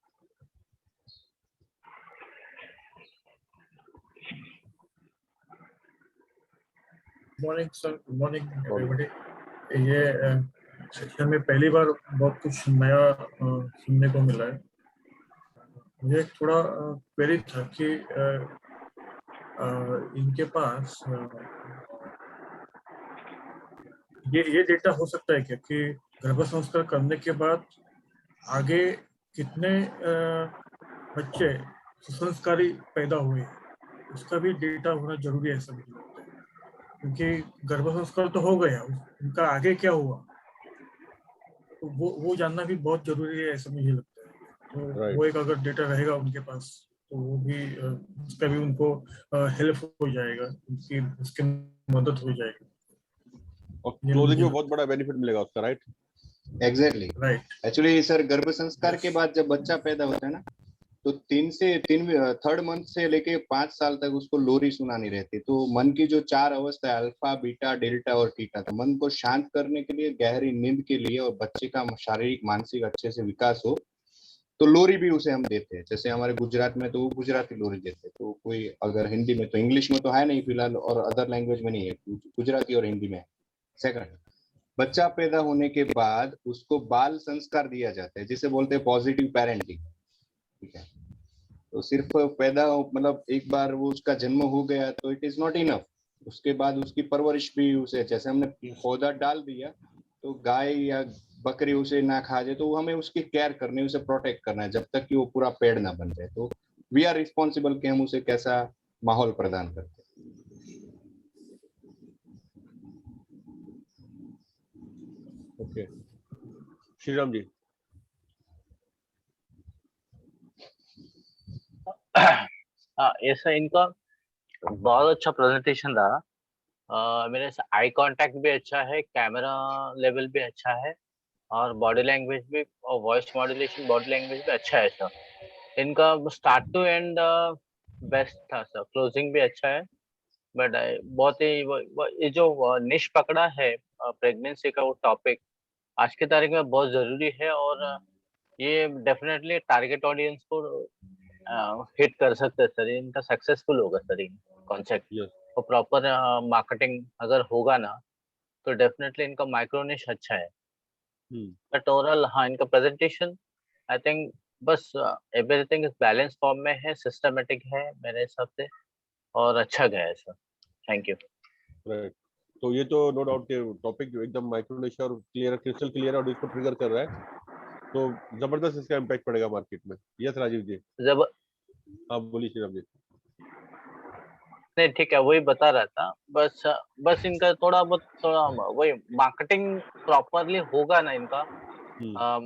Morning sir, good morning everybody. ये सेक्शन में पहली बार बहुत कुछ नया सुनने को मिला है। मुझे थोड़ा क्वेरी था कि इनके पास ये डेटा हो सकता है क्या कि गर्भ संस्कार करने के बाद आगे कितने बच्चे सुसंस्कारी पैदा हुए, उसका भी डेटा होना जरूरी है सभी, क्योंकि गर्भ संस्कार तो हो गया, उनका आगे क्या हुआ तो वो जानना भी बहुत जरूरी है, ऐसा मुझे लगता है। तो वो एक अगर डेटा रहेगा उनके पास तो वो भी उसका भी उनको हेल्प हो जाएगा, उनकी उसके मदद हो जाएगी, और क्लोजिंग में बहुत बड़ा बेनिफिट मिलेगा उसका, right? Exactly right. Actually sir गर्भ संस्कार के बाद जब बच्चा पैदा होता है ना, तो 3 मंथ से लेके 5 साल तक उसको लोरी सुनानी रहती है। तो मन की जो 4 अवस्था है, अल्फा, बीटा, डेल्टा और थीटा, तो मन को शांत करने के लिए, गहरी नींद के लिए और बच्चे का शारीरिक मानसिक अच्छे से विकास हो, तो लोरी भी उसे हम देते हैं। जैसे हमारे गुजरात में तो वो गुजराती लोरी देते हैं, तो कोई अगर हिंदी में, तो इंग्लिश में तो है नहीं फिलहाल, और अदर लैंग्वेज में नहीं है, गुजराती और हिंदी में है। सेकंड, बच्चा पैदा होने के बाद उसको बाल संस्कार दिया जाता है, जिसे बोलते हैं पॉजिटिव पेरेंटिंग। ठीक है, तो सिर्फ पैदा मतलब एक बार वो उसका जन्म हो गया तो इट इज नॉट इनफ, उसके बाद उसकी परवरिश भी उसे, जैसे हमने पौधा डाल दिया तो गाय या बकरी उसे ना खा जाए, तो हमें उसकी केयर करनी, उसे प्रोटेक्ट करना है जब तक कि वो पूरा पेड़ ना बन जाए। तो वी आर रिस्पॉन्सिबल कि हम उसे कैसा माहौल प्रदान करते हैं। ओके, श्रीराम जी। ऐसा इनका बहुत अच्छा प्रेजेंटेशन रहा। मेरे आई कांटेक्ट भी अच्छा है, कैमरा लेवल भी अच्छा है, और बॉडी लैंग्वेज भी और वॉइस मॉड्यूलेशन, बॉडी लैंग्वेज भी अच्छा है सर। इनका स्टार्ट टू एंड बेस्ट था सर, क्लोजिंग भी अच्छा है, बट बहुत ही ये जो निश पकड़ा है प्रेगनेंसी का, वो टॉपिक आज की तारीख में बहुत जरूरी है, और ये डेफिनेटली टारगेट ऑडियंस को हिट कर सकते हैं सर। इनका सक्सेसफुल होगा सर ये कॉन्सेप्ट, और प्रॉपर मार्केटिंग अगर होगा ना तो डेफिनेटली इनका माइक्रो निश अच्छा है। बट ओवरऑल हाँ, इनका प्रेजेंटेशन आई थिंक बस एवरीथिंग इज बैलेंस फॉर्म में है, सिस्टमेटिक है मेरे हिसाब से, और अच्छा गया है सर। Thank you. राइट, तो ये तो नो डाउट के टॉपिक एकदम माइक्रो निश और क्लियर, क्रिस्टल क्लियर, और इसको ट्रिगर कर रहा है, तो जबरदस्त इसका इम्पैक्ट पड़ेगा मार्केट में। यस राजीव जी। आप बोलिए श्रीराम जी। नहीं ठीक है, वही बता रहा था, बस इनका थोड़ा वही मार्केटिंग प्रॉपरली होगा ना इनका,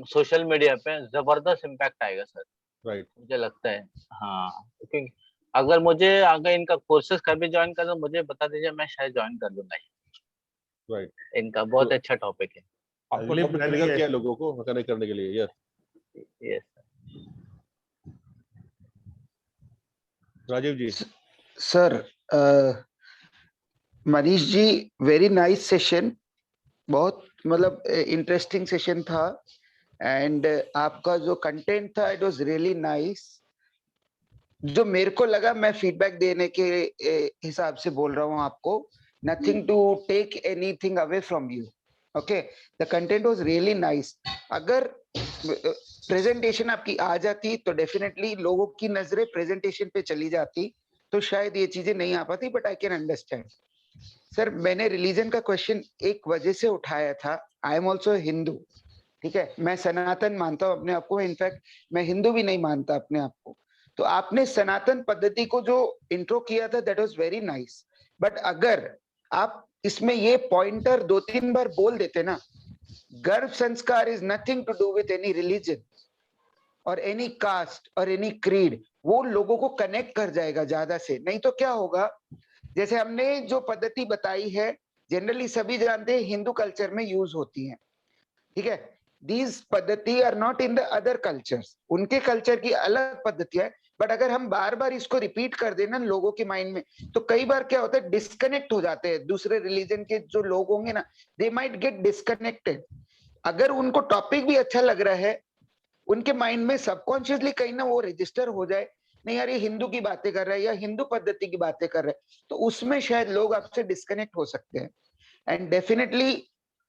सोशल मीडिया पे जबरदस्त इम्पैक्ट आएगा सर। राइट, मुझे लगता है हाँ, क्योंकि अगर इनका कोर्सेज कभी ज्वाइन करना मुझे बता दीजिए, मैं शायद ज्वाइन कर लूंगा। राइट, इनका बहुत अच्छा टॉपिक है। आपको ट्रिगर किया लोगों को कनेक्ट करने के लिए। यस यस राजीव जी। सर मनीष जी, वेरी नाइस सेशन, बहुत मतलब इंटरेस्टिंग सेशन था, एंड आपका जो कंटेंट था इट वाज रियली नाइस। जो मेरे को लगा, मैं फीडबैक देने के हिसाब से बोल रहा हूँ आपको, nothing to take anything away from you, okay, the content was really nice. अगर प्रेजेंटेशन आपकी आ जाती तो डेफिनेटली लोगों की नजरें प्रेजेंटेशन पे चली जाती, तो शायद ये चीजें नहीं आ पाती. But I can understand. Sir, मैंने रिलीजन का क्वेश्चन एक वजह से उठाया था. आई एम ऑल्सो हिंदू. ठीक है, मैं सनातन मानता हूँ अपने आप को. इनफैक्ट मैं हिंदू भी नहीं मानता अपने आप को. तो आपने सनातन पद्धति को जो इंट्रो किया था, that was very nice. But अगर आप इसमें ये पॉइंटर 2-3 बार बोल देते ना, गर्भ संस्कार is nothing to do with any religion और एनी कास्ट और एनी क्रीड. वो लोगों को कनेक्ट कर जाएगा ज्यादा से. नहीं तो क्या होगा, जैसे हमने जो पद्धति बताई है, जनरली सभी जानते हैं हिंदू कल्चर में यूज होती है. ठीक है, दीज पद्धति are not in the other cultures. उनके कल्चर की अलग पद्धतियां है. बट अगर हम बार बार इसको रिपीट कर देना लोगों के माइंड में, तो कई बार क्या होता है, डिस्कनेक्ट हो जाते हैं. दूसरे रिलीजन के जो लोग होंगे ना, दे माइट गेट डिस्कनेक्टेड. अगर उनको टॉपिक भी अच्छा लग रहा है, उनके माइंड में सबकॉन्शियसली कहीं ना वो रजिस्टर हो जाए, नहीं यार ये हिंदू की बातें कर रहा है या हिंदू पद्धति की बातें कर रहा है, तो उसमें शायद लोग आपसे डिस्कनेक्ट हो सकते हैं. And definitely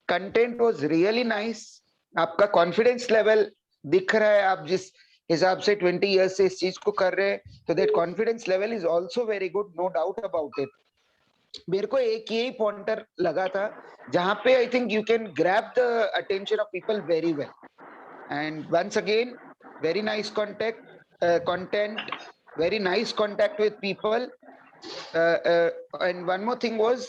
content was really nice. आपका कॉन्फिडेंस लेवल दिख रहा है, आप जिस हिसाब से 20 इयर्स से इस चीज को कर रहे हैं, तो that confidence level is also very good, no doubt about it. मेरे को एक यही पॉइंटर लगा था जहां पे I think you can grab the attention of people very well. And once again, very nice content, very nice contact with people. And one more thing was,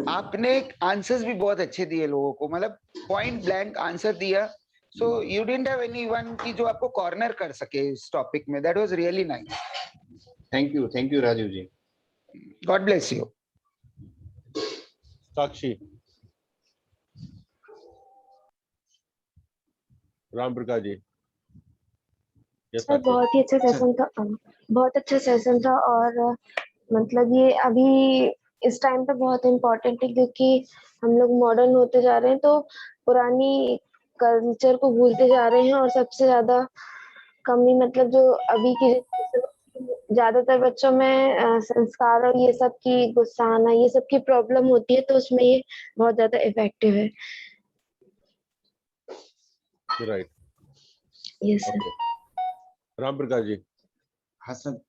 आपने answers भी बहुत अच्छे दिए लोगों को, मतलब पॉइंट ब्लैंक आंसर दिया. So you didn't have anyone की जो आपको कॉर्नर कर सके इस टॉपिक में. That was really nice. Thank you Rajeev ji. God bless you. Sakshi. Ram Prakash ji. Sir, बहुत ही अच्छा सेशन था. बहुत अच्छा सेशन था. और मतलब ये अभी इस टाइम पे बहुत इम्पोर्टेंट है, क्योंकि हम लोग मॉडर्न होते जा रहे हैं, तो पुरानी कल्चर को भूलते जा रहे हैं. और सबसे ज्यादा कमी मतलब जो अभी की ज्यादातर बच्चों में संस्कार और ये सब की गुस्सा आना, ये सब की प्रॉब्लम होती है, तो उसमें ये बहुत ज्यादा इफेक्टिव है. Right. Yes sir. Ram Prakash ji. हाँ सर,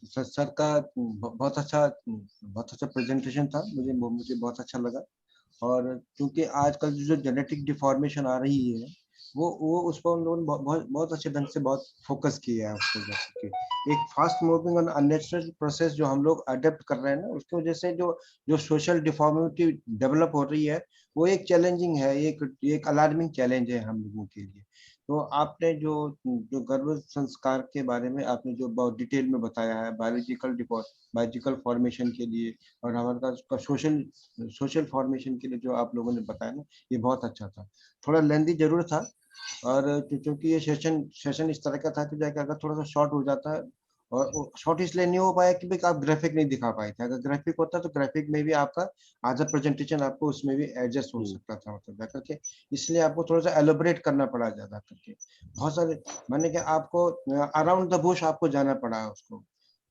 सर का बहुत अच्छा प्रेजेंटेशन था. मुझे बहुत अच्छा लगा. और क्योंकि आजकल जो जेनेटिक डिफॉर्मेशन आ रही है, वो उस पर उन लोगों ने बहुत अच्छे ढंग से बहुत फोकस किया है उसको. जैसे कि एक फास्ट मूविंग और अननेचुरल प्रोसेस जो हम लोग अडेप्ट कर रहे हैं ना, उसकी वजह से जो सोशल डिफॉर्मिटी डेवलप हो रही है, वो एक चैलेंजिंग है, एक अलार्मिंग चैलेंज है हम लोगों के लिए. तो आपने जो गर्भ संस्कार के बारे में आपने जो बहुत डिटेल में बताया है, बायोलॉजिकल फॉर्मेशन के लिए और हमारा सोशल फॉर्मेशन के लिए जो आप लोगों ने बताया ना, ये बहुत अच्छा था. थोड़ा लेंथी जरूर था, और क्योंकि ये सेशन इस तरह का था कि जाके अगर थोड़ा सा शॉर्ट हो जाता है, और शॉर्ट इसलिए नहीं हो पाया कि भाई आप ग्राफिक नहीं दिखा पाए थे. अगर ग्राफिक होता तो ग्राफिक में भी आपका आधा प्रेजेंटेशन आपको उसमें भी एडजस्ट हो सकता था, मतलब जाकर के. इसलिए आपको थोड़ा सा एलोबरेट करना पड़ा ज्यादा करके. बहुत सारे माने कि आपको अराउंड द बुश आपको जाना पड़ा उसको.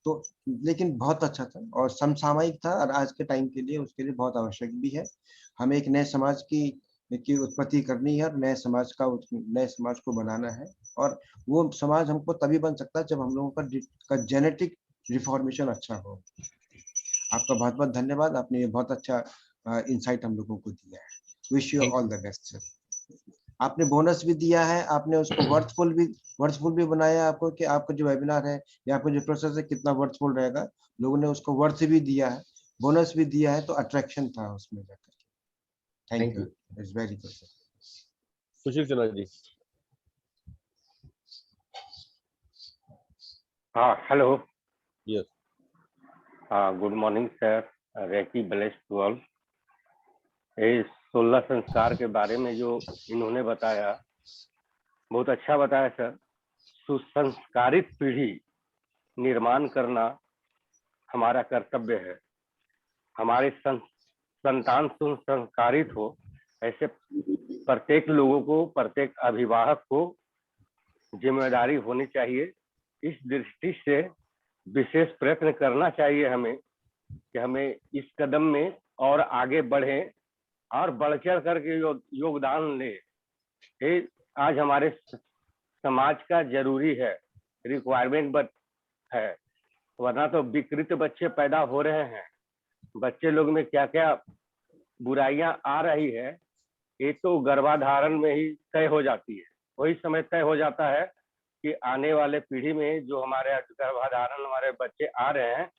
तो लेकिन बहुत अच्छा था और समसामयिक था, और आज के टाइम के लिए उसके लिए बहुत आवश्यक भी है. हमें एक नए समाज की उत्पत्ति करनी है, और नए समाज को बनाना है. और वो समाज हमको तभी बन सकता है जब हम लोगों का जेनेटिक रिफॉर्मेशन अच्छा हो. आपका बहुत बहुत धन्यवाद. आपने ये बहुत अच्छा इंसाइट हम लोगों को दिया है. Wish you all the best sir. आपने बोनस भी दिया है, आपने उसको वर्थफुल भी बनाया आपको, कि आपका जो वेबिनार है या आपका जो प्रोसेस है कितना वर्थफुल रहेगा. लोगों ने उसको वर्थ भी दिया है, बोनस भी दिया है, तो अट्रैक्शन था उसमें जाकर. Thank you. It's very good sir. Sushil Sinha ji. हाँ, hello. Yes. Good morning sir. Reiki bless to all. इस 16 संस्कार के बारे में जो इन्होंने बताया, बहुत अच्छा बताया सर. सुसंस्कारित पीढ़ी निर्माण करना हमारा कर्तव्य है. हमारे संतान सुसंस्कारित हो, ऐसे प्रत्येक लोगों को, प्रत्येक अभिभावक को जिम्मेदारी होनी चाहिए. इस दृष्टि से विशेष प्रयत्न करना चाहिए हमें कि हमें इस कदम में और आगे बढ़ें और बढ़ चढ़ करके योगदान ले। ये आज हमारे समाज का जरूरी है, रिक्वायरमेंट है, वरना तो विकृत बच्चे पैदा हो रहे हैं। बच्चे लोग में क्या क्या बुराइयां आ रही है, ये तो गर्भाधारण में ही तय हो जाती है। वही समय तय हो जाता है कि आने वाले पीढ़ी में जो हमारे गर्भाधारण हमारे बच्चे आ रहे हैं,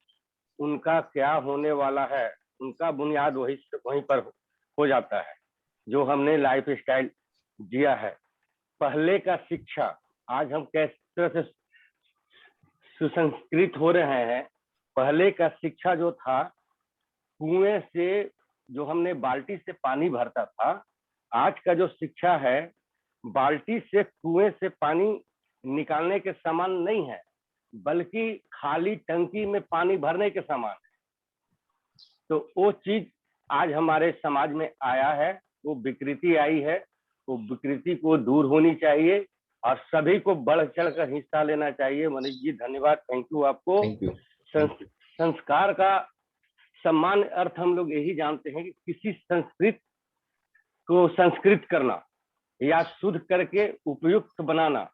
उनका क्या होने वाला है, उनका बुनियाद वहीं पर हो जाता है जो हमने लाइफ स्टाइल जिया है। पहले का शिक्षा, आज हम किस तरह से सुसंस्कृत हो रहे हैं। पहले का शिक्षा जो था, कुएं से जो हमने बाल्टी से पानी भरता था, आज का जो शिक्षा है बाल्टी से कुएं से पानी निकालने के समान नहीं है, बल्कि खाली टंकी में पानी भरने के समान है। तो वो चीज आज हमारे समाज में आया है, वो विकृति आई है, वो विकृति को दूर होनी चाहिए और सभी को बढ़ चढ़ कर हिस्सा लेना चाहिए। मनीष जी धन्यवाद, थैंक यू आपको। संस्कार का सम्मान अर्थ हम लोग यही जानते हैं कि किसी संस्कृत को संस्कृत करना या शुद्ध करके उपयुक्त बनाना,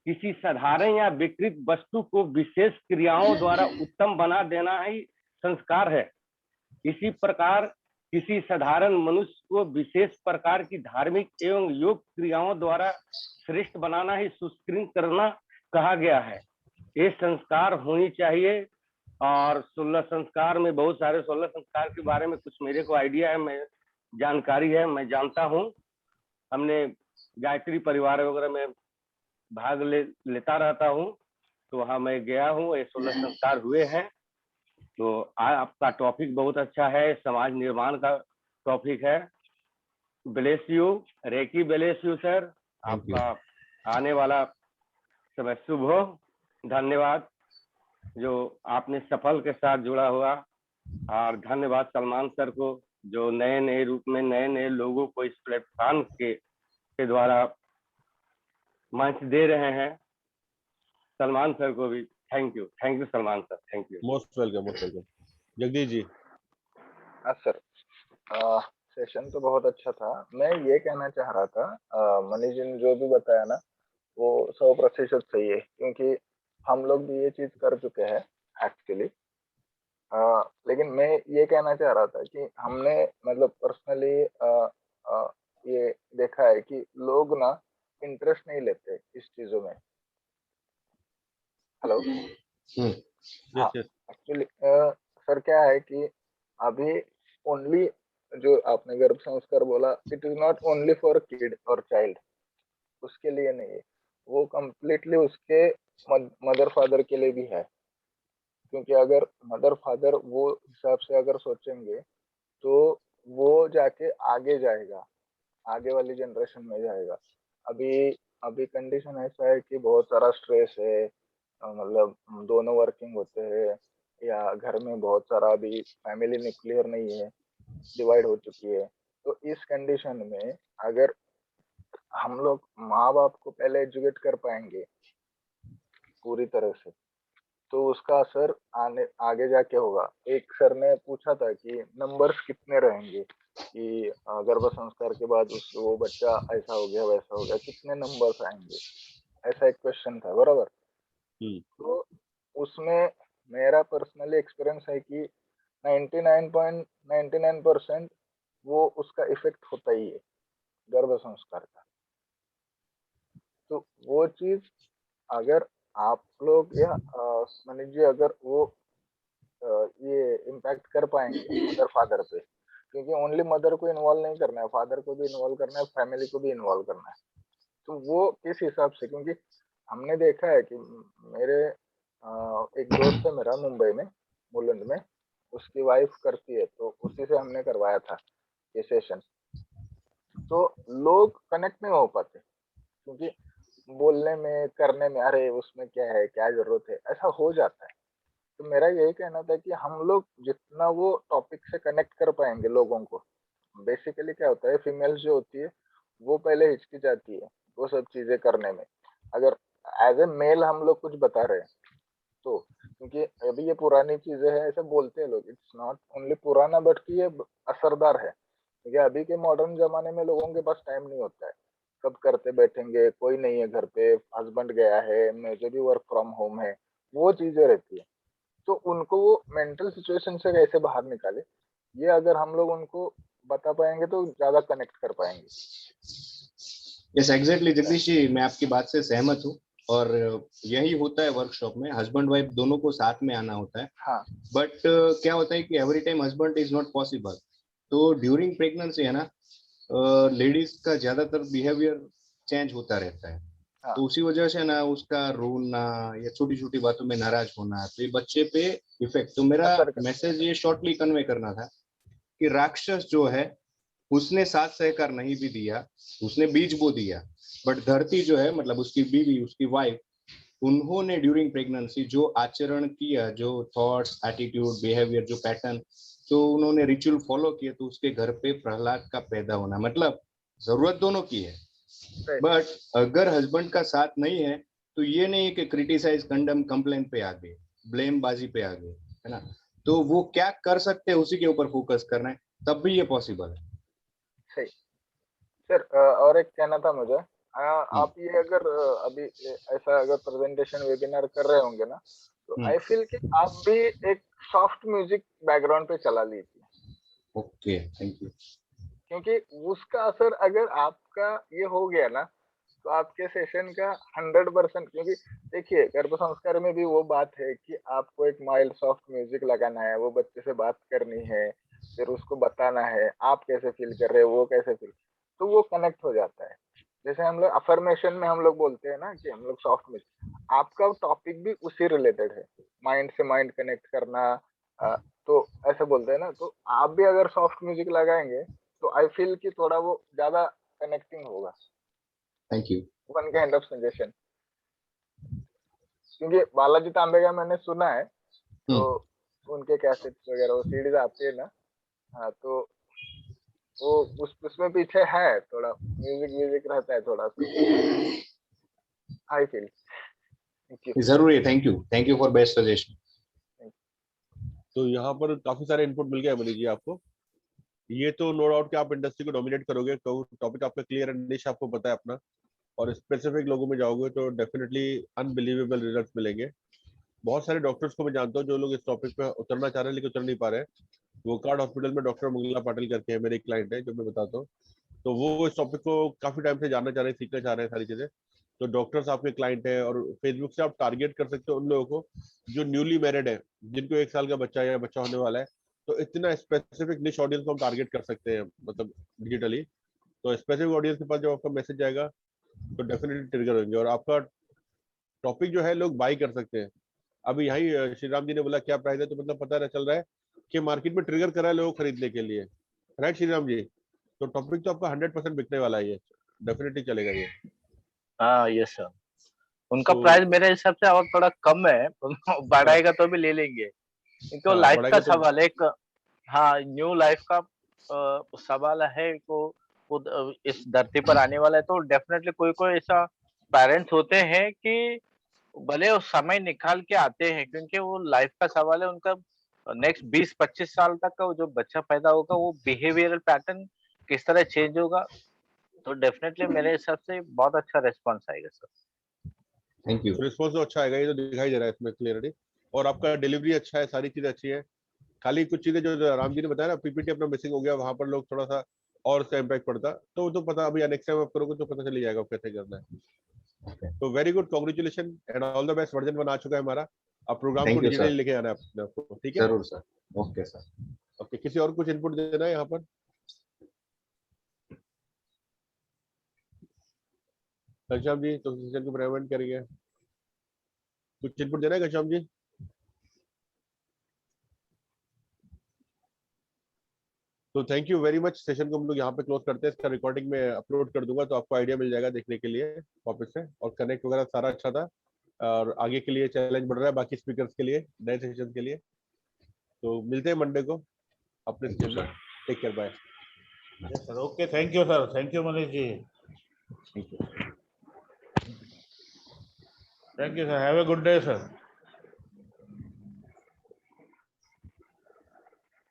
किसी साधारण या विकृत वस्तु को विशेष क्रियाओं द्वारा उत्तम बना देना ही संस्कार है। इसी प्रकार किसी साधारण मनुष्य को विशेष प्रकार की धार्मिक एवं योग क्रियाओं द्वारा श्रेष्ठ बनाना ही सुसंस्कृत करना कहा गया है। ये संस्कार होनी चाहिए। और 16 संस्कार में बहुत सारे 16 संस्कार के बारे में कुछ मेरे को आइडिया है, मैं जानकारी है, मैं जानता हूँ। हमने गायत्री परिवार वगैरह में भाग लेता रहता हूँ, तो वहाँ मैं गया हूँ। ये 16 संस्कार हुए हैं। तो आपका टॉपिक बहुत अच्छा है, समाज निर्माण का टॉपिक है। Bless you, reiki bless you sir. आपका आने वाला समय शुभ हो। धन्यवाद जो आपने सफल के साथ जुड़ा हुआ, और धन्यवाद सलमान सर को जो नए नए रूप में नए नए लोगों को इस प्लेटफॉर्म के द्वारा मंच दे रहे हैं। सलमान सर को भी thank you Salman sir, thank you. Most welcome, most welcome. Jagdish ji. हाँ सर, सेशन तो बहुत अच्छा था। मैं ये कहना चाह रहा था, मनीष जी ने जो भी बताया ना वो 100% सही है, क्योंकि हम लोग भी ये चीज कर चुके हैं एक्चुअली। लेकिन मैं ये कहना चाह रहा था कि हमने मतलब पर्सनली ये देखा है कि लोग ना इंटरेस्ट नहीं लेते इस चीजों में। हेलो। एक्चुअली सर क्या है कि अभी ओनली जो आपने गर्भ संस्कार बोला, it is not only for kid और चाइल्ड, उसके लिए नहीं है, वो कम्प्लीटली उसके मदर फादर के लिए भी है। क्योंकि अगर मदर फादर वो हिसाब से अगर सोचेंगे तो वो जाके आगे जाएगा, आगे वाली जनरेशन में जाएगा। अभी कंडीशन ऐसा है कि बहुत सारा स्ट्रेस है, मतलब दोनों वर्किंग होते हैं या घर में बहुत सारा अभी फैमिली न्यूक्लियर नहीं है, डिवाइड हो चुकी है। तो इस कंडीशन में अगर हम लोग माँ बाप को पहले एजुकेट कर पाएंगे पूरी तरह से, तो उसका असर आगे जाके होगा। एक सर ने पूछा था कि नंबर्स कितने रहेंगे, कि गर्भ संस्कार के बाद वो बच्चा ऐसा हो गया वैसा हो गया, कितने नंबर्स आएंगे, ऐसा एक क्वेश्चन था, बराबर। तो उसमें मेरा पर्सनली एक्सपीरियंस है कि 99.99% वो उसका इफेक्ट होता ही है गर्भ संस्कार का। तो वो चीज अगर आप लोग या मनीष जी अगर वो ये इम्पैक्ट कर पाएंगे मदर फादर पे, क्योंकि ओनली मदर को इन्वॉल्व नहीं करना है, फादर को भी इन्वॉल्व करना है, फैमिली को भी इन्वॉल्व करना है। तो वो किस हिसाब से, क्योंकि हमने देखा है कि मेरे एक दोस्त है मेरा मुंबई में, मुलुंड में, उसकी वाइफ करती है, तो उसी से हमने करवाया था ये सेशन। तो लोग कनेक्ट नहीं हो पाते, क्योंकि बोलने में करने में अरे उसमें क्या है, क्या जरूरत है, ऐसा हो जाता है। तो मेरा यही कहना था कि हम लोग जितना वो टॉपिक से कनेक्ट कर पाएंगे लोगों को, बेसिकली क्या होता है, फीमेल्स जो होती है वो पहले हिचकिचाती है वो सब चीजें करने में। अगर एज ए मेल हम लोग कुछ बता रहे हैं तो, क्योंकि अभी ये पुरानी चीजें हैं ऐसे बोलते हैं लोग, इट्स नॉट ओनली पुराना बट कि ये असरदार है। क्योंकि अभी के मॉडर्न जमाने में लोगों के पास टाइम नहीं होता है, कब करते बैठेंगे, कोई नहीं है घर पे, हस्बैंड गया है, मुझे भी वर्क फ्रॉम होम है, वो चीजें रहती है। तो उनको वो मेंटल सिचुएशन से कैसे बाहर निकाले, ये अगर हम लोग उनको बता पाएंगे तो ज्यादा कनेक्ट कर पाएंगे। यस एग्जैक्टली जगदीश जी, मैं आपकी बात से सहमत हूँ और यही होता है वर्कशॉप में, हस्बैंड वाइफ दोनों को साथ में आना होता है। हाँ। बट क्या होता है कि every time husband is not possible, तो ड्यूरिंग प्रेगनेंसी है ना, लेडीज का ज्यादातर बिहेवियर चेंज होता रहता है। हाँ। तो उसी वजह से ना उसका रोना या छोटी छोटी बातों में नाराज होना, तो ये बच्चे पे इफेक्ट। तो मेरा मैसेज ये शॉर्टली कन्वे करना था कि राक्षस जो है उसने साथ सहकार नहीं भी दिया, उसने बीज बो दिया, बट धरती जो है मतलब उसकी बीवी, उसकी वाइफ, उन्होंने ड्यूरिंग प्रेगनेंसी जो आचरण किया, जो थॉट्स, एटीट्यूड, बिहेवियर, जो पैटर्न, जो उन्होंने रिचुअल फॉलो किए, तो उसके घर पे प्रहलाद का पैदा होना, मतलब जरूरत दोनों की है। बट अगर हस्बैंड का साथ नहीं है तो ये नहीं है कि क्रिटिसाइज, कंडम, कंप्लेन पे आ गए, ब्लेम बाजी पे आ गए, है ना। तो वो क्या कर सकते हैं उसी के ऊपर फोकस करना है, तब भी ये पॉसिबल है। सही सर। और एक कहना था मुझे, आप ये अगर अभी ऐसा अगर प्रेजेंटेशन वेबिनार कर रहे होंगे ना, तो आई फील कि आप भी एक सॉफ्ट म्यूजिक बैकग्राउंड पे चला लीजिए। Okay, thank you. क्योंकि उसका असर अगर आपका ये हो गया ना, तो आपके सेशन का 100%, क्योंकि देखिए गर्भ संस्कार में भी वो बात है कि आपको एक माइल्ड सॉफ्ट म्यूजिक लगाना है, वो बच्चे से बात करनी है, फिर उसको बताना है आप कैसे फील कर रहे हो, वो कैसे फील, तो वो कनेक्ट हो जाता है। जैसे हम लोग अफर्मेशन में हम लोग बोलते हैं ना कि हम लोग सॉफ्ट म्यूजिक, आपका टॉपिक भी उसी रिलेटेड है, माइंड से माइंड कनेक्ट करना, तो ऐसे बोलते हैं ना, तो आप भी अगर सॉफ्ट म्यूजिक लगाएंगे तो आई फील कि थोड़ा वो ज्यादा कनेक्टिंग होगा। Thank you. One kind of suggestion, क्योंकि बालाजी तांबे का मैंने सुना है, तो उनके कैसेट्स वगैरह वो सीडीज आती है ना, हाँ, तो वो उसमें पीछे है थोड़ा म्यूजिक म्यूजिक रहता है थोड़ा सा, आई फील। Thank you. जरूर है, thank you for best suggestion. तो यहाँ पर काफी सारे इनपुट मिल गए मनीष जी आपको। ये तो नो डाउट कि आप इंडस्ट्री को डोमिनेट करोगे, तो टॉपिक आपका क्लियर है, निश आपको पता है अपना, और स्पेसिफिक लोगों में जाओगे तो डेफिनेटली अनबिलीवेबल रिजल्ट्स मिलेंगे। बहुत सारे डॉक्टर्स को मैं जानता हूँ जो लोग इस टॉपिक पे उतरना चाह रहे हैं लेकिन उतर नहीं पा रहे हैं। वो कार्ड हॉस्पिटल में डॉक्टर मंगला पाटिल करके है, मेरे एक क्लाइंट है जो मैं बताता हूँ, तो वो इस टॉपिक को काफी टाइम से जानना चाह रहे हैं, सीखना चाह रहे हैं सारी चीजें। तो डॉक्टर्स आपके क्लाइंट है, और फेसबुक से आप टारगेट कर सकते हो उन लोगों को जो न्यूली मैरिड है, जिनको 1 साल का बच्चा या बच्चा होने वाला है। तो इतना स्पेसिफिक निश ऑडियंस को हम टारगेट कर सकते हैं, मतलब डिजिटली। तो स्पेसिफिक ऑडियंस के पास जब आपका मैसेज जाएगा तो डेफिनेटली ट्रिगर होंगे, और आपका टॉपिक जो है लोग बाई कर सकते हैं। अभी यही श्री राम जी ने बोला क्या प्राइस है, तो मतलब पता चल रहा है कि मार्केट में ट्रिगर करा है लोगों को खरीदने के लिए, राइट श्री राम जी। तो टॉपिक तो आपका 100% बिकने वाला है, ये डेफिनेटली चलेगा ये। हाँ यस सर, उनका प्राइस मेरे हिसाब से और थोड़ा कम है, बढ़ाएगा तो भी ले लेंगे, क्योंकि वो लाइफ का सवाल है एक। हाँ, न्यू लाइफ का सवाल है, को इस धरती पर आने वाला है, तो डेफिनेटली कोई कोई ऐसा पेरेंट्स होते हैं कि भले वो समय निकाल के आते हैं, क्योंकि वो लाइफ का सवाल है उनका। नेक्स्ट 20-25 साल तक का वो जो बच्चा पैदा होगा, वो बिहेवियरल पैटर्न किस तरह चेंज होगा, तो डेफिनेटली मेरे हिसाब से बहुत अच्छा रिस्पॉन्स आएगा सर। Thank you. रिस्पॉन्स तो अच्छा आएगा, ये तो दिखाई दे रहा है इसमें क्लियरली, और आपका डिलीवरी अच्छा है, सारी चीजें अच्छी है। खाली कुछ चीजें जो राम जी ने बताया ना, पीपीटी अपना मिसिंग हो गया, वहां पर लोग थोड़ा सा और उसका इम्पैक्ट पड़ता, तो वो तो पता, अभी नेक्स्ट टाइम आप करोगे तो पता चल जाएगा कैसे करना है। तो very good, congratulation and all the best. Version 1 आ चुका है हमारा, अब प्रोग्राम को डिजिटली लेके आना है अपने आपको, ठीक है? जरूर सर। Okay sir. ओके, किसी और कुछ इनपुट देना है यहाँ पर? घनश्याम जी तो सेशन को प्रेजेंट करेंगे, कुछ इनपुट देना है घनश्याम जी? तो thank you very much. Session को हम लोग यहाँ पे क्लोज करते हैं, इसका रिकॉर्डिंग में अपलोड कर दूंगा तो आपको आइडिया मिल जाएगा देखने के लिए वापस से, और कनेक्ट वगैरह सारा अच्छा था, और आगे के लिए चैलेंज बढ़ रहा है बाकी स्पीकर्स के लिए, नए सेशन के लिए। तो मिलते हैं मंडे को अपने सेशन में। Take care, bye sir. Okay, thank you sir, thank you Manish ji, thank you. Thank you sir, have a good day sir.